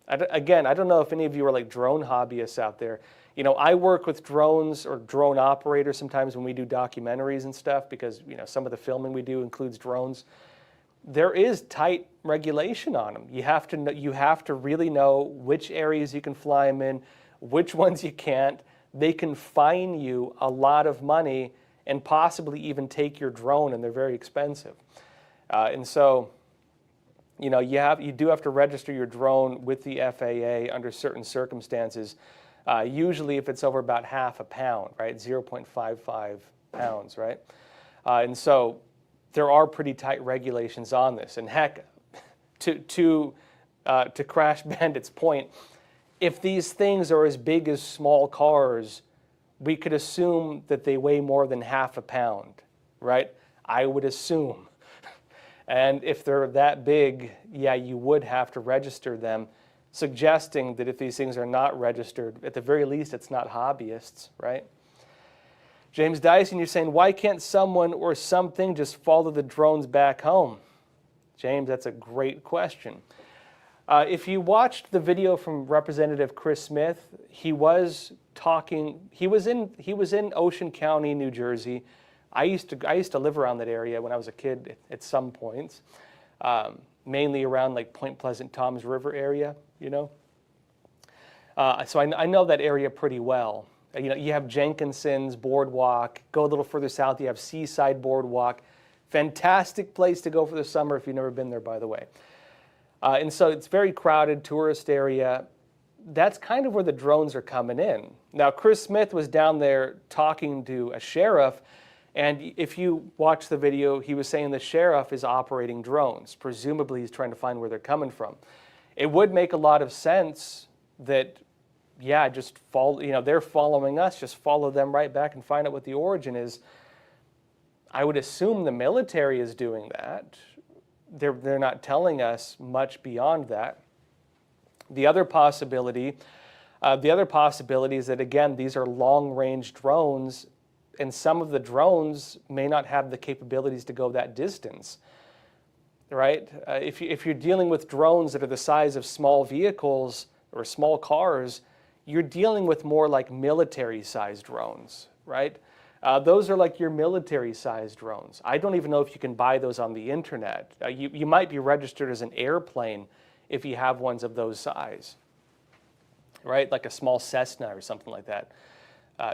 again, I don't know if any of you are like drone hobbyists out there. You know, I work with drones or drone operators sometimes when we do documentaries and stuff because, you know, some of the filming we do includes drones. There is tight regulation on them. You have to really know which areas you can fly them in, which ones you can't. They can fine you a lot of money and possibly even take your drone, and they're very expensive. And so, you know, you do have to register your drone with the FAA under certain circumstances. Usually if it's over about half a pound, right, 0.55 pounds, right? And so there are pretty tight regulations on this. And heck, to Crash Bandit's point, if these things are as big as small cars, we could assume that they weigh more than half a pound, right? I would assume. And if they're that big, yeah, you would have to register them, suggesting that if these things are not registered, at the very least, it's not hobbyists, right? James Dyson, you're saying, why can't someone or something just follow the drones back home? James, that's a great question. If you watched the video from Representative Chris Smith, he was in Ocean County, New Jersey. I used to live around that area when I was a kid at some points, mainly around like Point Pleasant, Toms River area, you know. So I know that area pretty well. You know, you have Jenkinson's Boardwalk. Go a little further south, you have Seaside Boardwalk. Fantastic place to go for the summer if you've never been there, by the way. And so it's very crowded, tourist area. That's kind of where the drones are coming in. Now, Chris Smith was down there talking to a sheriff, and if you watch the video, he was saying the sheriff is operating drones. Presumably, he's trying to find where they're coming from. It would make a lot of sense that, yeah, just follow, you know, they're following us, just follow them right back and find out what the origin is. I would assume the military is doing that. They're not telling us much beyond that. The other possibility is that, again, these are long-range drones, and some of the drones may not have the capabilities to go that distance, right? If you're dealing with drones that are the size of small vehicles or small cars, you're dealing with more like military-sized drones, right? Those are like your military-sized drones. I don't even know if you can buy those on the internet. You might be registered as an airplane if you have ones of those size, right? Like a small Cessna or something like that.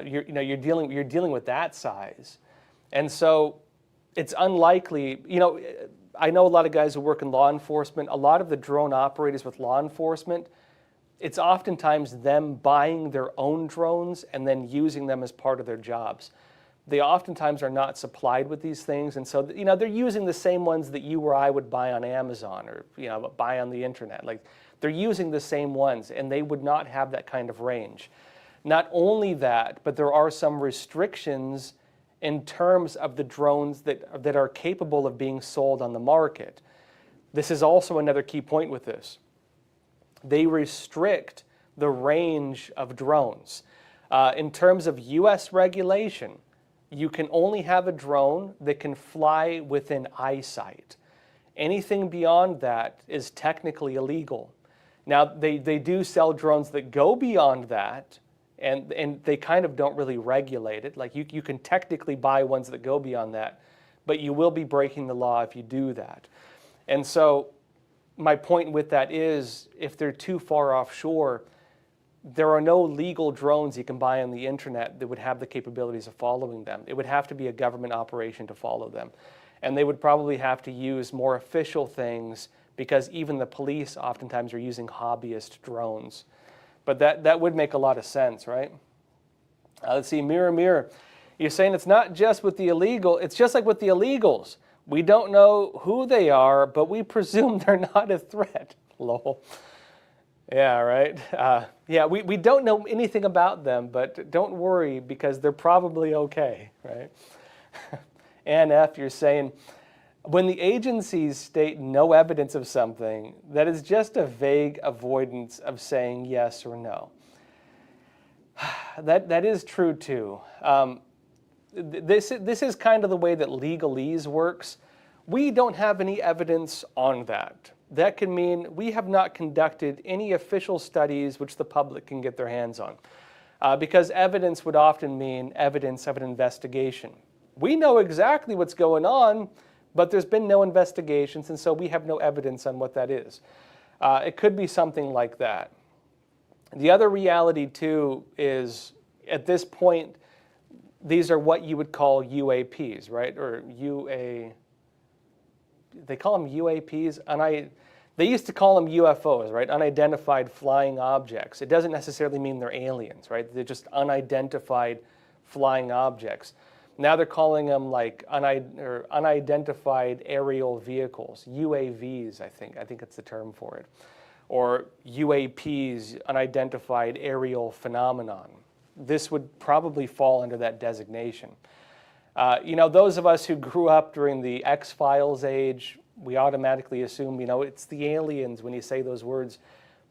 You're dealing with that size, and so it's unlikely. You know, I know a lot of guys who work in law enforcement. A lot of the drone operators with law enforcement, it's oftentimes them buying their own drones and then using them as part of their jobs. They oftentimes are not supplied with these things, and so, you know, they're using the same ones that you or I would buy on Amazon or, you know, buy on the internet. Like, they're using the same ones, and they would not have that kind of range. Not only that, but there are some restrictions in terms of the drones that are capable of being sold on the market. This is also another key point with this. They restrict the range of drones. In terms of U.S. regulation, you can only have a drone that can fly within eyesight. Anything beyond that is technically illegal. Now, they do sell drones that go beyond that, and they kind of don't really regulate it. Like, you can technically buy ones that go beyond that, but you will be breaking the law if you do that. And so my point with that is, if they're too far offshore, there are no legal drones you can buy on the internet that would have the capabilities of following them. It would have to be a government operation to follow them. And they would probably have to use more official things, because even the police oftentimes are using hobbyist drones. But that would make a lot of sense, right? Let's see, mirror, mirror. You're saying it's not just with the illegal, it's just like with the illegals. We don't know who they are, but we presume they're not a threat. Lol. Yeah, right? Yeah, we don't know anything about them, but don't worry because they're probably okay, right? And F, you're saying, when the agencies state no evidence of something, that is just a vague avoidance of saying yes or no. That is true too. This is kind of the way that legalese works. We don't have any evidence on that. That can mean we have not conducted any official studies which the public can get their hands on. Because evidence would often mean evidence of an investigation. We know exactly what's going on, but there's been no investigations, and so we have no evidence on what that is. It could be something like that. The other reality, too, is at this point, these are what you would call UAPs, right? Or they call them UAPs. They used to call them UFOs, right? Unidentified flying objects. It doesn't necessarily mean they're aliens, right? They're just unidentified flying objects. Now they're calling them like unidentified aerial vehicles, UAVs, I think it's the term for it. Or UAPs, unidentified aerial phenomenon. This would probably fall under that designation. Those of us who grew up during the X-Files age, we automatically assume, it's the aliens when you say those words.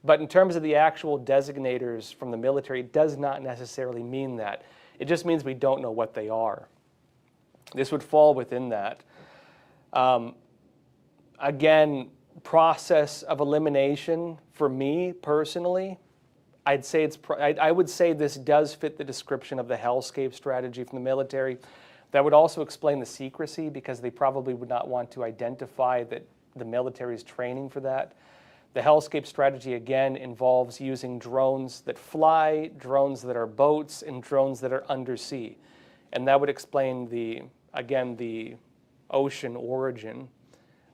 But in terms of the actual designators from the military, it does not necessarily mean that. It just means we don't know what they are. This would fall within that. Again, process of elimination for me personally, I would say this does fit the description of the hellscape strategy from the military. That would also explain the secrecy because they probably would not want to identify that the military is training for that. The hellscape strategy, again, involves using drones that fly, drones that are boats, and drones that are undersea. And that would explain the ocean origin,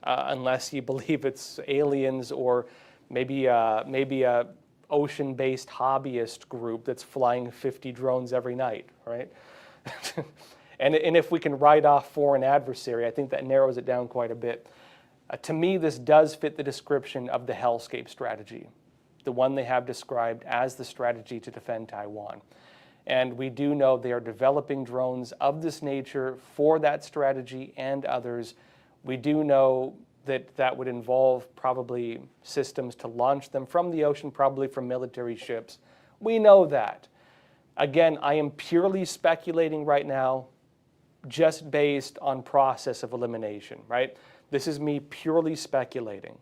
unless you believe it's aliens or maybe a ocean-based hobbyist group that's flying 50 drones every night, right? And if we can write off foreign adversary, I think that narrows it down quite a bit. To me, this does fit the description of the hellscape strategy, the one they have described as the strategy to defend Taiwan. And we do know they are developing drones of this nature for that strategy and others. We do know that would involve probably systems to launch them from the ocean, probably from military ships. We know that. Again, I am purely speculating right now, just based on process of elimination, right? This is me purely speculating,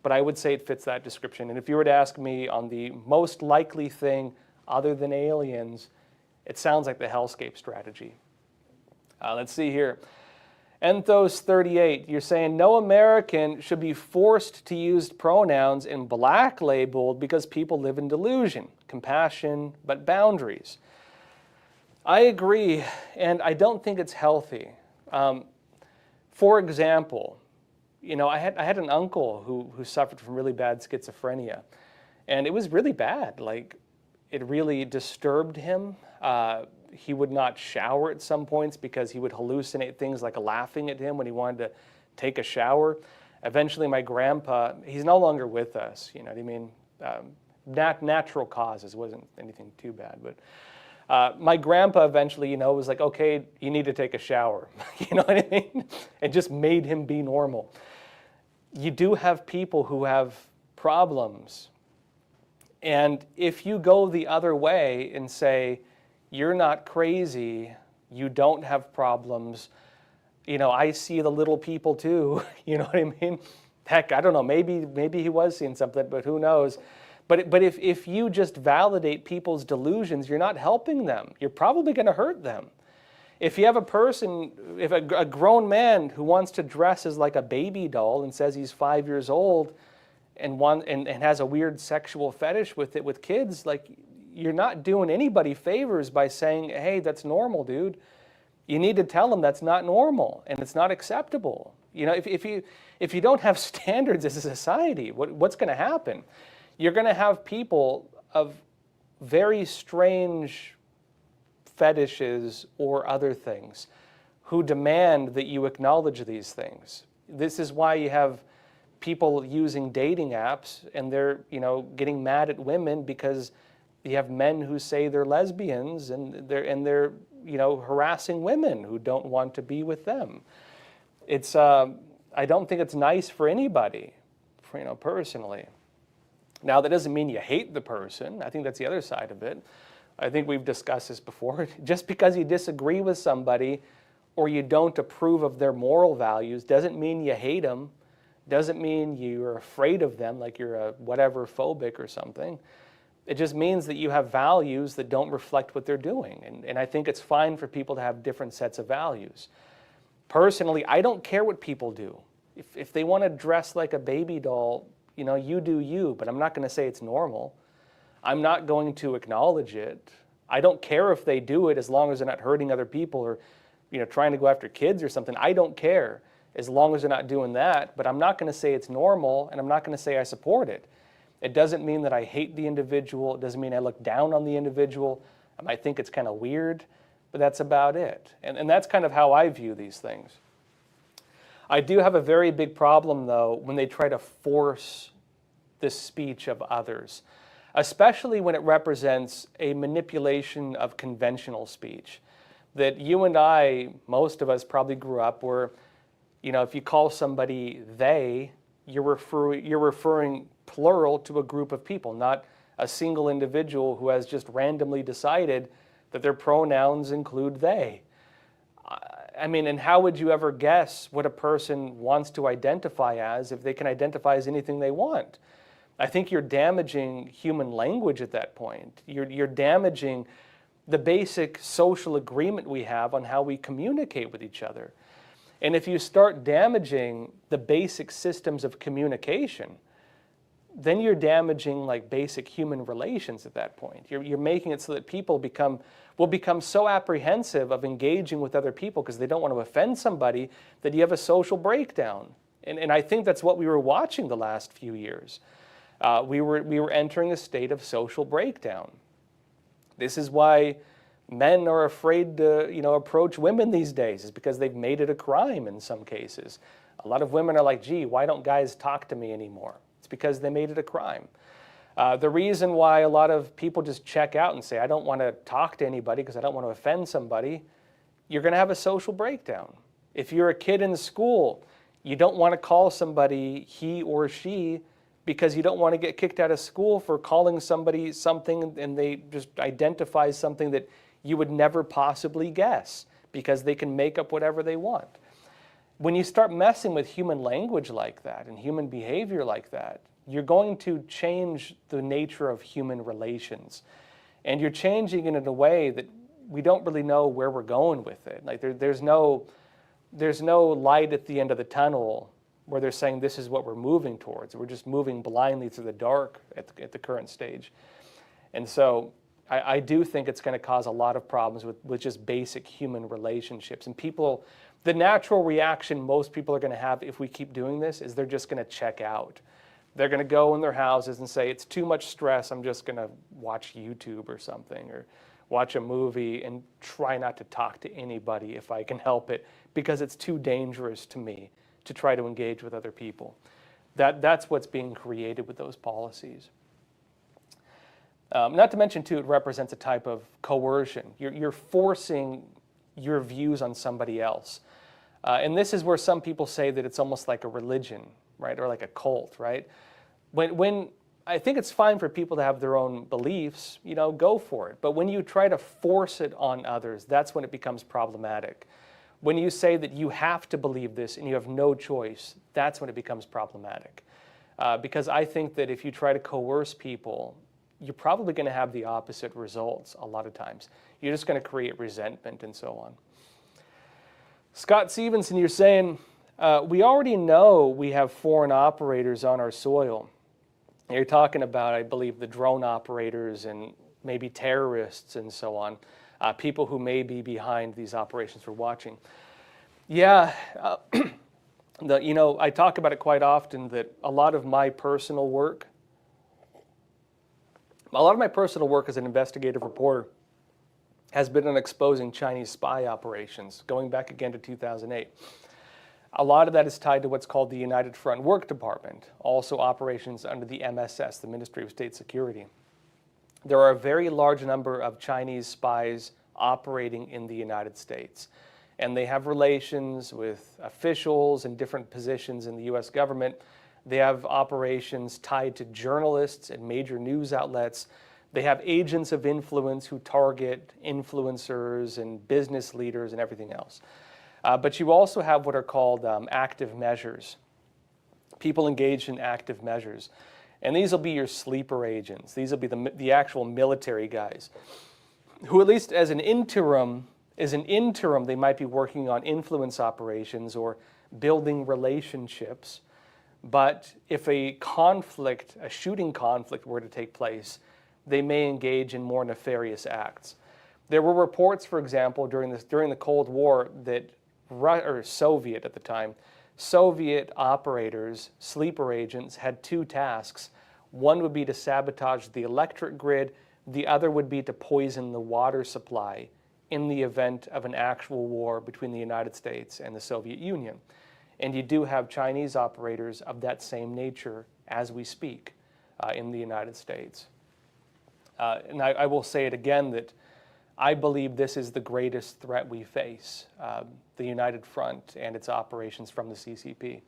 but I would say it fits that description. And if you were to ask me on the most likely thing other than aliens, it sounds like the hellscape strategy. Let's see here. Enthos 38, you're saying no American should be forced to use pronouns in black labeled because people live in delusion, compassion, but boundaries. I agree, and I don't think it's healthy. For example, I had an uncle who suffered from really bad schizophrenia, and it was really bad. Like, it really disturbed him. He would not shower at some points because he would hallucinate things like laughing at him when he wanted to take a shower. Eventually, my grandpa, he's no longer with us, you know what I mean? Natural causes, wasn't anything too bad, but my grandpa eventually, was like, okay, you need to take a shower, you know what I mean? It just made him be normal. You do have people who have problems, and if you go the other way and say, you're not crazy, you don't have problems, I see the little people too, you know what I mean? Heck, I don't know, maybe he was seeing something, but who knows? But if you just validate people's delusions, you're not helping them. You're probably going to hurt them. If you have a grown man who wants to dress as like a baby doll and says he's 5 years old and has a weird sexual fetish with kids, like, you're not doing anybody favors by saying, hey, that's normal, dude. You need to tell them that's not normal and it's not acceptable. You know, if you don't have standards as a society, what's going to happen? You're going to have people of very strange fetishes or other things who demand that you acknowledge these things. This is why you have people using dating apps and they're, you know, getting mad at women because you have men who say they're lesbians and they're you know, harassing women who don't want to be with them. It's I don't think it's nice for anybody, you know, personally. Now, that doesn't mean you hate the person. I think that's the other side of it. I think we've discussed this before. Just because you disagree with somebody or you don't approve of their moral values doesn't mean you hate them, doesn't mean you're afraid of them, like you're a whatever phobic or something. It just means that you have values that don't reflect what they're doing. And I think it's fine for people to have different sets of values. Personally, I don't care what people do. If they want to dress like a baby doll, you know, you do you, but I'm not going to say it's normal. I'm not going to acknowledge it. I don't care if they do it as long as they're not hurting other people or, you know, trying to go after kids or something. I don't care as long as they're not doing that, but I'm not going to say it's normal and I'm not going to say I support it. It doesn't mean that I hate the individual. It doesn't mean I look down on the individual. I might think it's kind of weird, but that's about it. And that's kind of how I view these things. I do have a very big problem, though, when they try to force the speech of others, especially when it represents a manipulation of conventional speech. That you and I, most of us probably grew up where, you know, if you call somebody they, you're referring plural to a group of people, not a single individual who has just randomly decided that their pronouns include they. I mean, and how would you ever guess what a person wants to identify as if they can identify as anything they want? I think you're damaging human language at that point. You're damaging the basic social agreement we have on how we communicate with each other. And if you start damaging the basic systems of communication, then you're damaging like basic human relations at that point. You're making it so that people will become so apprehensive of engaging with other people because they don't want to offend somebody that you have a social breakdown. And I think that's what we were watching the last few years. We were entering a state of social breakdown. This is why men are afraid to, you know, approach women these days, is because they've made it a crime in some cases. A lot of women are like, gee, why don't guys talk to me anymore? It's because they made it a crime. The reason why a lot of people just check out and say, I don't want to talk to anybody because I don't want to offend somebody, you're going to have a social breakdown. If you're a kid in school, you don't want to call somebody he or she because you don't want to get kicked out of school for calling somebody something and they just identify something that you would never possibly guess because they can make up whatever they want. When you start messing with human language like that and human behavior like that, you're going to change the nature of human relations. And you're changing it in a way that we don't really know where we're going with it. Like there's no light at the end of the tunnel where they're saying this is what we're moving towards. We're just moving blindly through the dark at the current stage. And so I do think it's going to cause a lot of problems with just basic human relationships. And people, the natural reaction most people are going to have if we keep doing this is they're just going to check out. They're going to go in their houses and say, it's too much stress, I'm just going to watch YouTube or something, or watch a movie and try not to talk to anybody if I can help it, because it's too dangerous to me to try to engage with other people. That's what's being created with those policies. Not to mention, too, it represents a type of coercion. You're forcing your views on somebody else. And this is where some people say that it's almost like a religion, right, or like a cult, right? When I think it's fine for people to have their own beliefs, you know, go for it. But when you try to force it on others, that's when it becomes problematic. When you say that you have to believe this and you have no choice, that's when it becomes problematic. Because I think that if you try to coerce people, you're probably going to have the opposite results a lot of times. You're just going to create resentment and so on. Scott Stevenson, you're saying, we already know we have foreign operators on our soil. You're talking about, I believe, the drone operators and maybe terrorists and so on, people who may be behind these operations we're watching. Yeah, I talk about it quite often that a lot of my personal work as an investigative reporter has been on exposing Chinese spy operations, going back again to 2008. A lot of that is tied to what's called the United Front Work Department, also operations under the MSS, the Ministry of State Security. There are a very large number of Chinese spies operating in the United States, and they have relations with officials in different positions in the U.S. government. They have operations tied to journalists and major news outlets. They have agents of influence who target influencers and business leaders and everything else. But you also have what are called active measures. People engaged in active measures. And these will be your sleeper agents. These will be the actual military guys who, at least as an interim, they might be working on influence operations or building relationships. But if a shooting conflict were to take place, they may engage in more nefarious acts. There were reports, for example, during the Cold War that Soviet at the time, Soviet operators, sleeper agents, had two tasks. One would be to sabotage the electric grid. The other would be to poison the water supply in the event of an actual war between the United States and the Soviet Union. And you do have Chinese operators of that same nature as we speak in the United States. And I will say it again that I believe this is the greatest threat we face, the United Front and its operations from the CCP.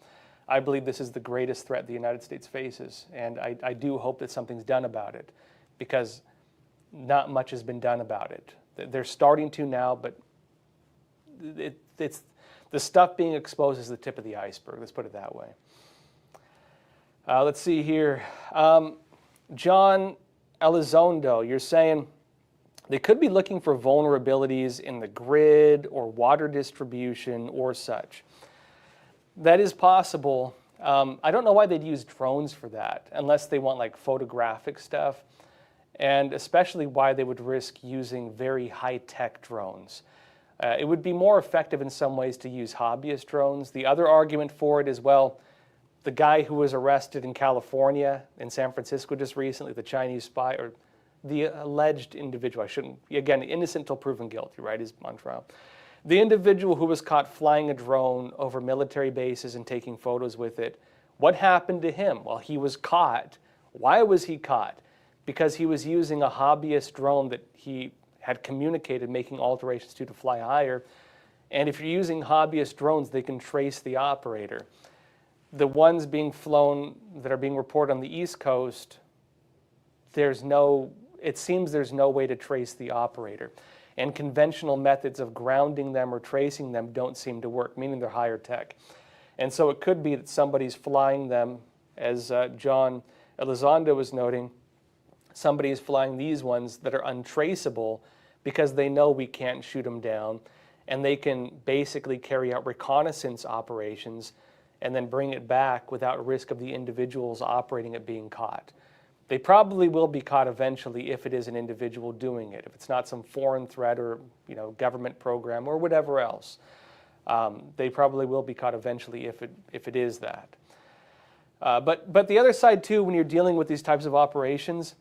I believe this is the greatest threat the United States faces, and I do hope that something's done about it, because not much has been done about it. They're starting to now, but it's the stuff being exposed is the tip of the iceberg, let's put it that way. Let's see here. John Elizondo, you're saying they could be looking for vulnerabilities in the grid or water distribution or such. That is possible. I don't know why they'd use drones for that, unless they want like photographic stuff, and especially why they would risk using very high-tech drones. It would be more effective in some ways to use hobbyist drones. The other argument for it is, well, the guy who was arrested in California, in San Francisco just recently, the Chinese spy, or the alleged individual, again, innocent till proven guilty, right, is on trial. The individual who was caught flying a drone over military bases and taking photos with it, what happened to him? Well, he was caught. Why was he caught? Because he was using a hobbyist drone that he had communicated making alterations to fly higher. And if you're using hobbyist drones, they can trace the operator. The ones being flown that are being reported on the East Coast, it seems there's no way to trace the operator. And conventional methods of grounding them or tracing them don't seem to work, meaning they're higher tech. And so it could be that somebody's flying them, as John Elizondo was noting, somebody is flying these ones that are untraceable because they know we can't shoot them down, and they can basically carry out reconnaissance operations and then bring it back without risk of the individuals operating it being caught. They probably will be caught eventually if it is an individual doing it, if it's not some foreign threat or government program or whatever else. They probably will be caught eventually if it is that. But the other side too, when you're dealing with these types of operations,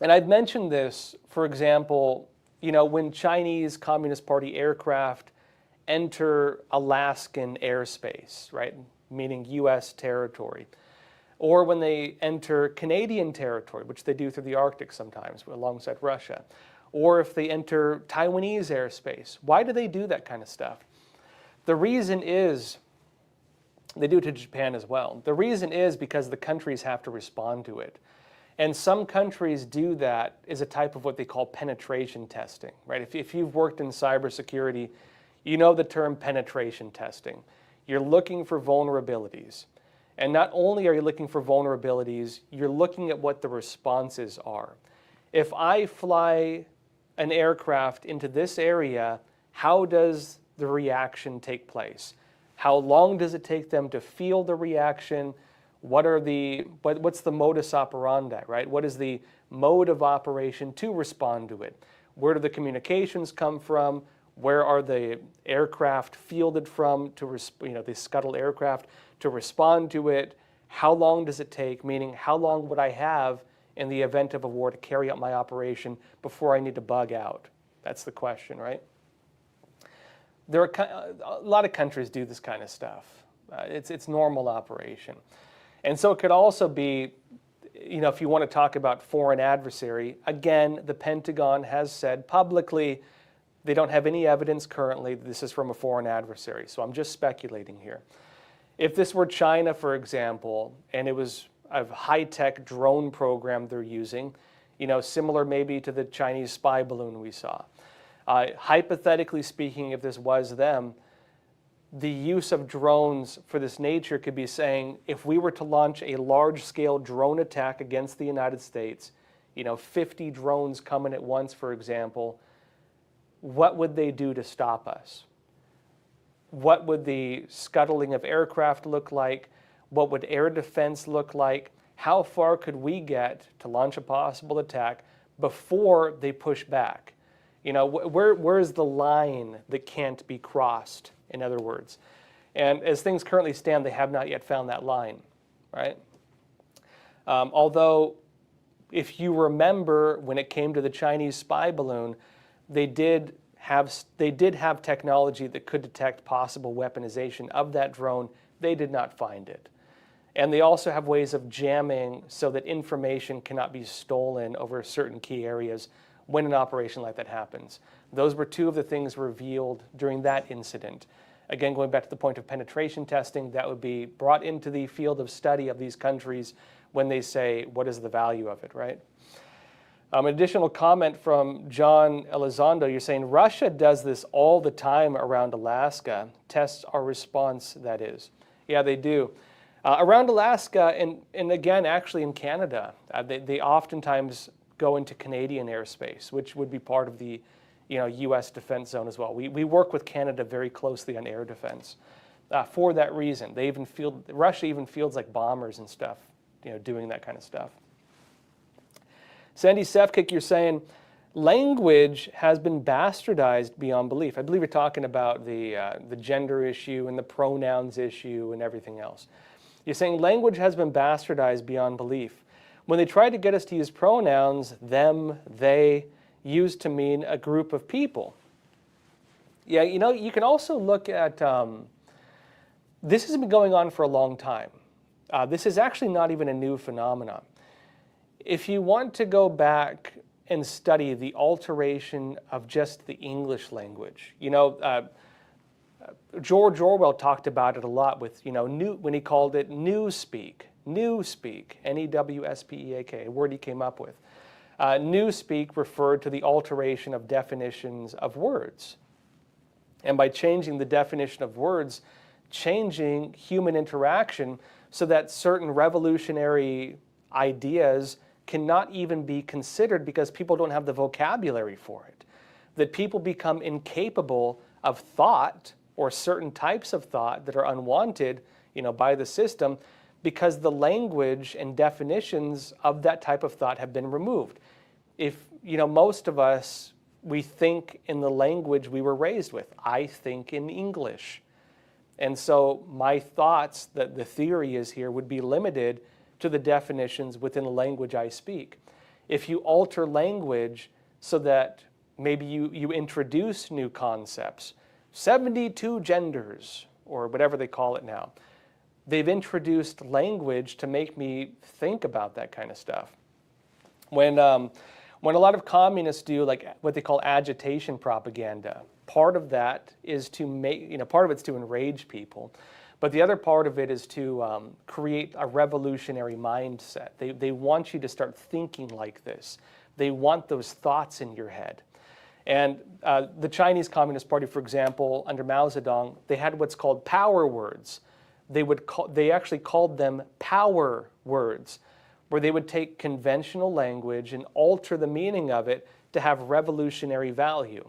and I've mentioned this, for example, when Chinese Communist Party aircraft enter Alaskan airspace, right, meaning U.S. territory, or when they enter Canadian territory, which they do through the Arctic sometimes alongside Russia, or if they enter Taiwanese airspace. Why do they do that kind of stuff? The reason is, they do it to Japan as well. The reason is because the countries have to respond to it. And some countries do that as a type of what they call penetration testing, right? If you've worked in cybersecurity, you know the term penetration testing. You're looking for vulnerabilities. And not only are you looking for vulnerabilities, you're looking at what the responses are. If I fly an aircraft into this area, how does the reaction take place? How long does it take them to feel the reaction? What's the modus operandi, right? What is the mode of operation to respond to it? Where do the communications come from? Where are the aircraft fielded from to, the scuttled aircraft to respond to it? How long does it take? Meaning, how long would I have in the event of a war to carry out my operation before I need to bug out? That's the question, right? There are a lot of countries do this kind of stuff. It's normal operation. And so it could also be, if you want to talk about foreign adversary, again, the Pentagon has said publicly they don't have any evidence currently that this is from a foreign adversary. So I'm just speculating here. If this were China, for example, and it was a high-tech drone program they're using, similar maybe to the Chinese spy balloon we saw. Hypothetically speaking, if this was them, the use of drones for this nature could be saying, if we were to launch a large-scale drone attack against the United States, 50 drones coming at once, for example, what would they do to stop us? What would the scuttling of aircraft look like? What would air defense look like? How far could we get to launch a possible attack before they push back? Where's the line that can't be crossed, in other words? And as things currently stand, they have not yet found that line, right? Although, if you remember, when it came to the Chinese spy balloon, they did have technology that could detect possible weaponization of that drone. They did not find it. And they also have ways of jamming so that information cannot be stolen over certain key areas when an operation like that happens. Those were two of the things revealed during that incident. Again, going back to the point of penetration testing, that would be brought into the field of study of these countries when they say, what is the value of it, right? An additional comment from John Elizondo, you're saying Russia does this all the time around Alaska, tests our response, that is. Yeah, they do. Around Alaska, and again, actually in Canada, they oftentimes go into Canadian airspace, which would be part of the U.S. defense zone as well. We work with Canada very closely on air defense for that reason. Russia even fields like bombers and stuff, doing that kind of stuff. Sandy Sefkick, you're saying language has been bastardized beyond belief. I believe you're talking about the gender issue and the pronouns issue and everything else. You're saying language has been bastardized beyond belief. When they tried to get us to use pronouns, them, they, used to mean a group of people. Yeah, you can also look at, this has been going on for a long time. This is actually not even a new phenomenon. If you want to go back and study the alteration of just the English language, George Orwell talked about it a lot with, when he called it newspeak, N-E-W-S-P-E-A-K, a word he came up with. Newspeak referred to the alteration of definitions of words. And by changing the definition of words, changing human interaction so that certain revolutionary ideas cannot even be considered because people don't have the vocabulary for it. That people become incapable of thought or certain types of thought that are unwanted, by the system because the language and definitions of that type of thought have been removed. If, most of us, we think in the language we were raised with. I think in English. And so my thoughts, that the theory is here, would be limited to the definitions within the language I speak. If you alter language so that maybe you introduce new concepts, 72 genders, or whatever they call it now, they've introduced language to make me think about that kind of stuff. When a lot of communists do like what they call agitation propaganda, part of that is to make, part of it's to enrage people. But the other part of it is to create a revolutionary mindset. They want you to start thinking like this. They want those thoughts in your head. And the Chinese Communist Party, for example, under Mao Zedong, they had what's called power words. They actually called them power words, where they would take conventional language and alter the meaning of it to have revolutionary value.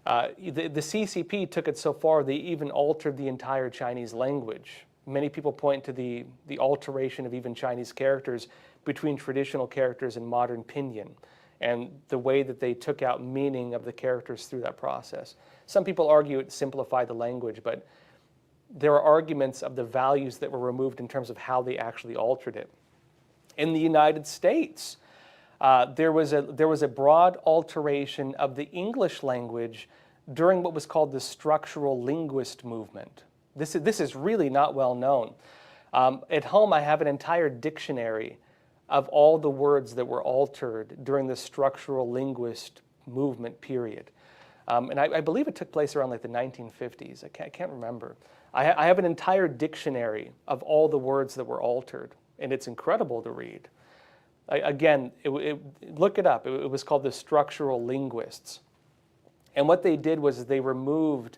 The CCP took it so far they even altered the entire Chinese language. Many people point to the alteration of even Chinese characters between traditional characters and modern pinyin. and the way that they took out meaning of the characters through that process. Some people argue it simplified the language, but there are arguments of the values that were removed in terms of how they actually altered it. In the United States, there was a broad alteration of the English language during what was called the structural linguist movement. This is really not well known. At home, I have an entire dictionary of all the words that were altered during the structural linguist movement period. And I believe it took place around like the 1950s. I can't remember. I have an entire dictionary of all the words that were altered, and it's incredible to read. Again, look it up. It was called the structural linguists. And what they did was they removed,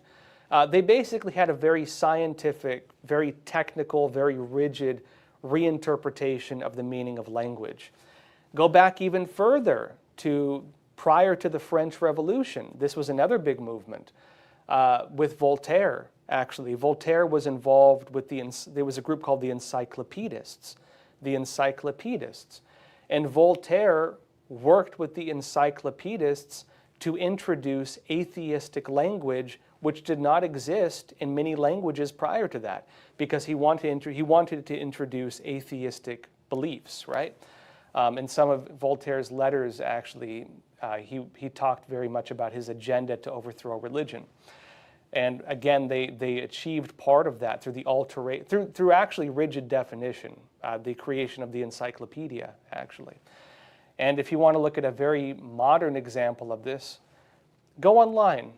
they basically had a very scientific, very technical, very rigid reinterpretation of the meaning of language. Go back even further to prior to the French Revolution. This was another big movement with Voltaire, actually. Voltaire was involved with there was a group called the Encyclopedists. The Encyclopedists. And Voltaire worked with the Encyclopedists to introduce atheistic language, which did not exist in many languages prior to that, because he wanted to introduce atheistic beliefs, right? In some of Voltaire's letters, actually, he talked very much about his agenda to overthrow religion. And again, they achieved part of that through through actually rigid definition, the creation of the encyclopedia, actually. And if you want to look at a very modern example of this, go online.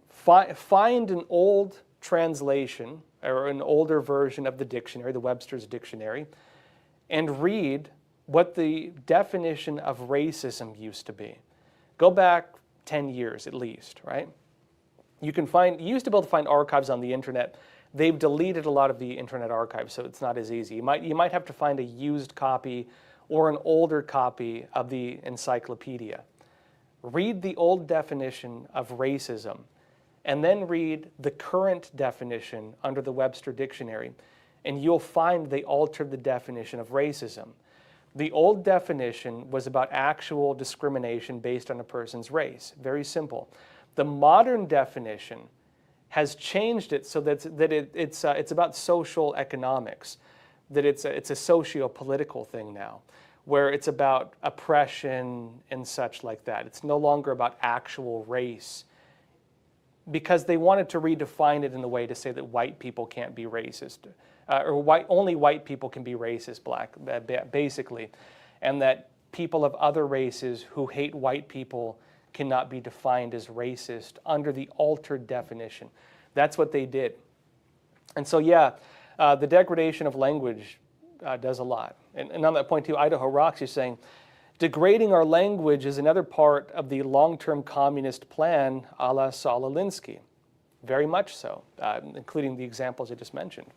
Find an old translation or an older version of the dictionary, the Webster's Dictionary, and read what the definition of racism used to be. Go back 10 years at least, right? You used to be able to find archives on the internet. They've deleted a lot of the internet archives, so it's not as easy. You might have to find a used copy or an older copy of the encyclopedia. Read the old definition of racism, and then read the current definition under the Webster Dictionary, and you'll find they altered the definition of racism. The old definition was about actual discrimination based on a person's race. Very simple. The modern definition has changed it so that it's about social economics, that it's a socio-political thing now, where it's about oppression and such like that. It's no longer about actual race, because they wanted to redefine it in a way to say that white people can't be racist, or only white people can be racist, basically, and that people of other races who hate white people cannot be defined as racist under the altered definition. That's what they did. And so, yeah, the degradation of language does a lot. And on that point, too, Idaho Rocks is saying, degrading our language is another part of the long-term communist plan a la Saul Alinsky. Very much so, including the examples I just mentioned.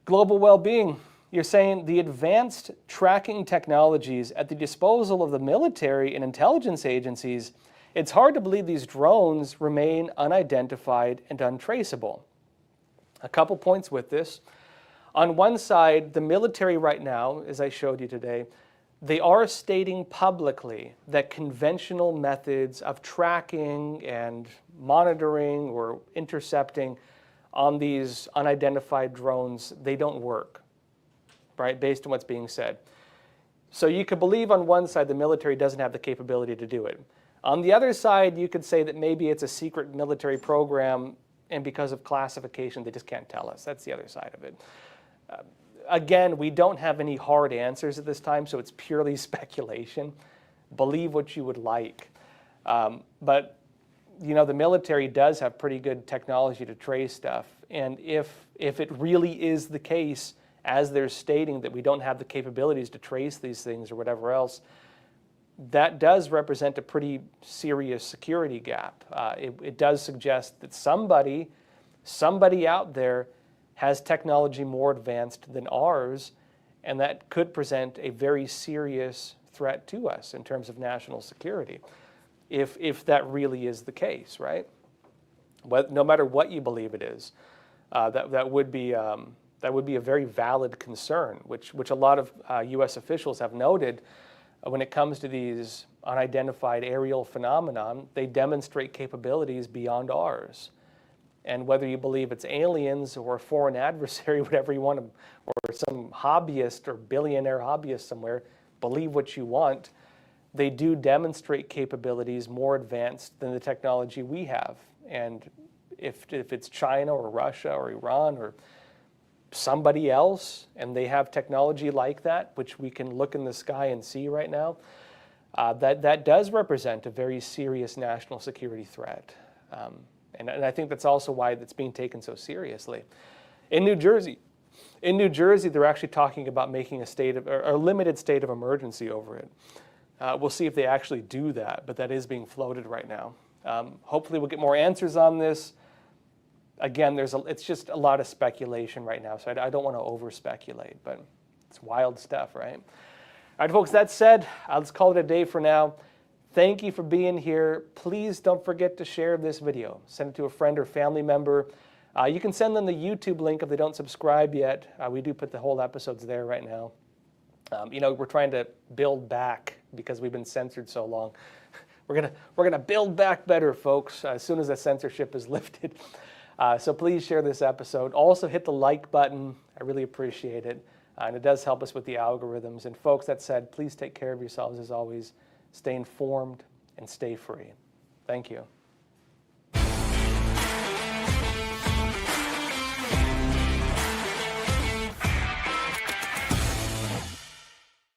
Global well-being. You're saying the advanced tracking technologies at the disposal of the military and intelligence agencies, it's hard to believe these drones remain unidentified and untraceable. A couple points with this. On one side, the military right now, as I showed you today, they are stating publicly that conventional methods of tracking and monitoring or intercepting on these unidentified drones, they don't work. Right, based on what's being said. So you could believe on one side the military doesn't have the capability to do it. On the other side, you could say that maybe it's a secret military program, and because of classification, they just can't tell us. That's the other side of it. Again, we don't have any hard answers at this time, so it's purely speculation. Believe what you would like. But you know, the military does have pretty good technology to trace stuff, and if it really is the case, as they're stating that we don't have the capabilities to trace these things or whatever else, that does represent a pretty serious security gap. It does suggest that somebody out there has technology more advanced than ours, and that could present a very serious threat to us in terms of national security, if that really is the case, right? No matter what you believe it is, that would be a very valid concern, which a lot of U.S. officials have noted. when it comes to these unidentified aerial phenomenon, they demonstrate capabilities beyond ours. And whether you believe it's aliens or a foreign adversary, whatever you want to, or some hobbyist or billionaire hobbyist somewhere, believe what you want, they do demonstrate capabilities more advanced than the technology we have. And if it's China or Russia or Iran or somebody else, and they have technology like that, which we can look in the sky and see right now, that does represent a very serious national security threat. And I think that's also why it's being taken so seriously. In New Jersey, they're actually talking about making a limited state of emergency over it. We'll see if they actually do that, but that is being floated right now. Hopefully we'll get more answers on this. Again, it's just a lot of speculation right now, so I don't want to over-speculate, but it's wild stuff, right? All right, folks, that said, let's call it a day for now. Thank you for being here. Please don't forget to share this video. Send it to a friend or family member. You can send them the YouTube link if they don't subscribe yet. We do put the whole episodes there right now. We're trying to build back because we've been censored so long. We're gonna build back better, folks, as soon as the censorship is lifted. So please share this episode. Also hit the like button. I really appreciate it. And it does help us with the algorithms. And folks, that said, please take care of yourselves as always. Stay informed and stay free. Thank you.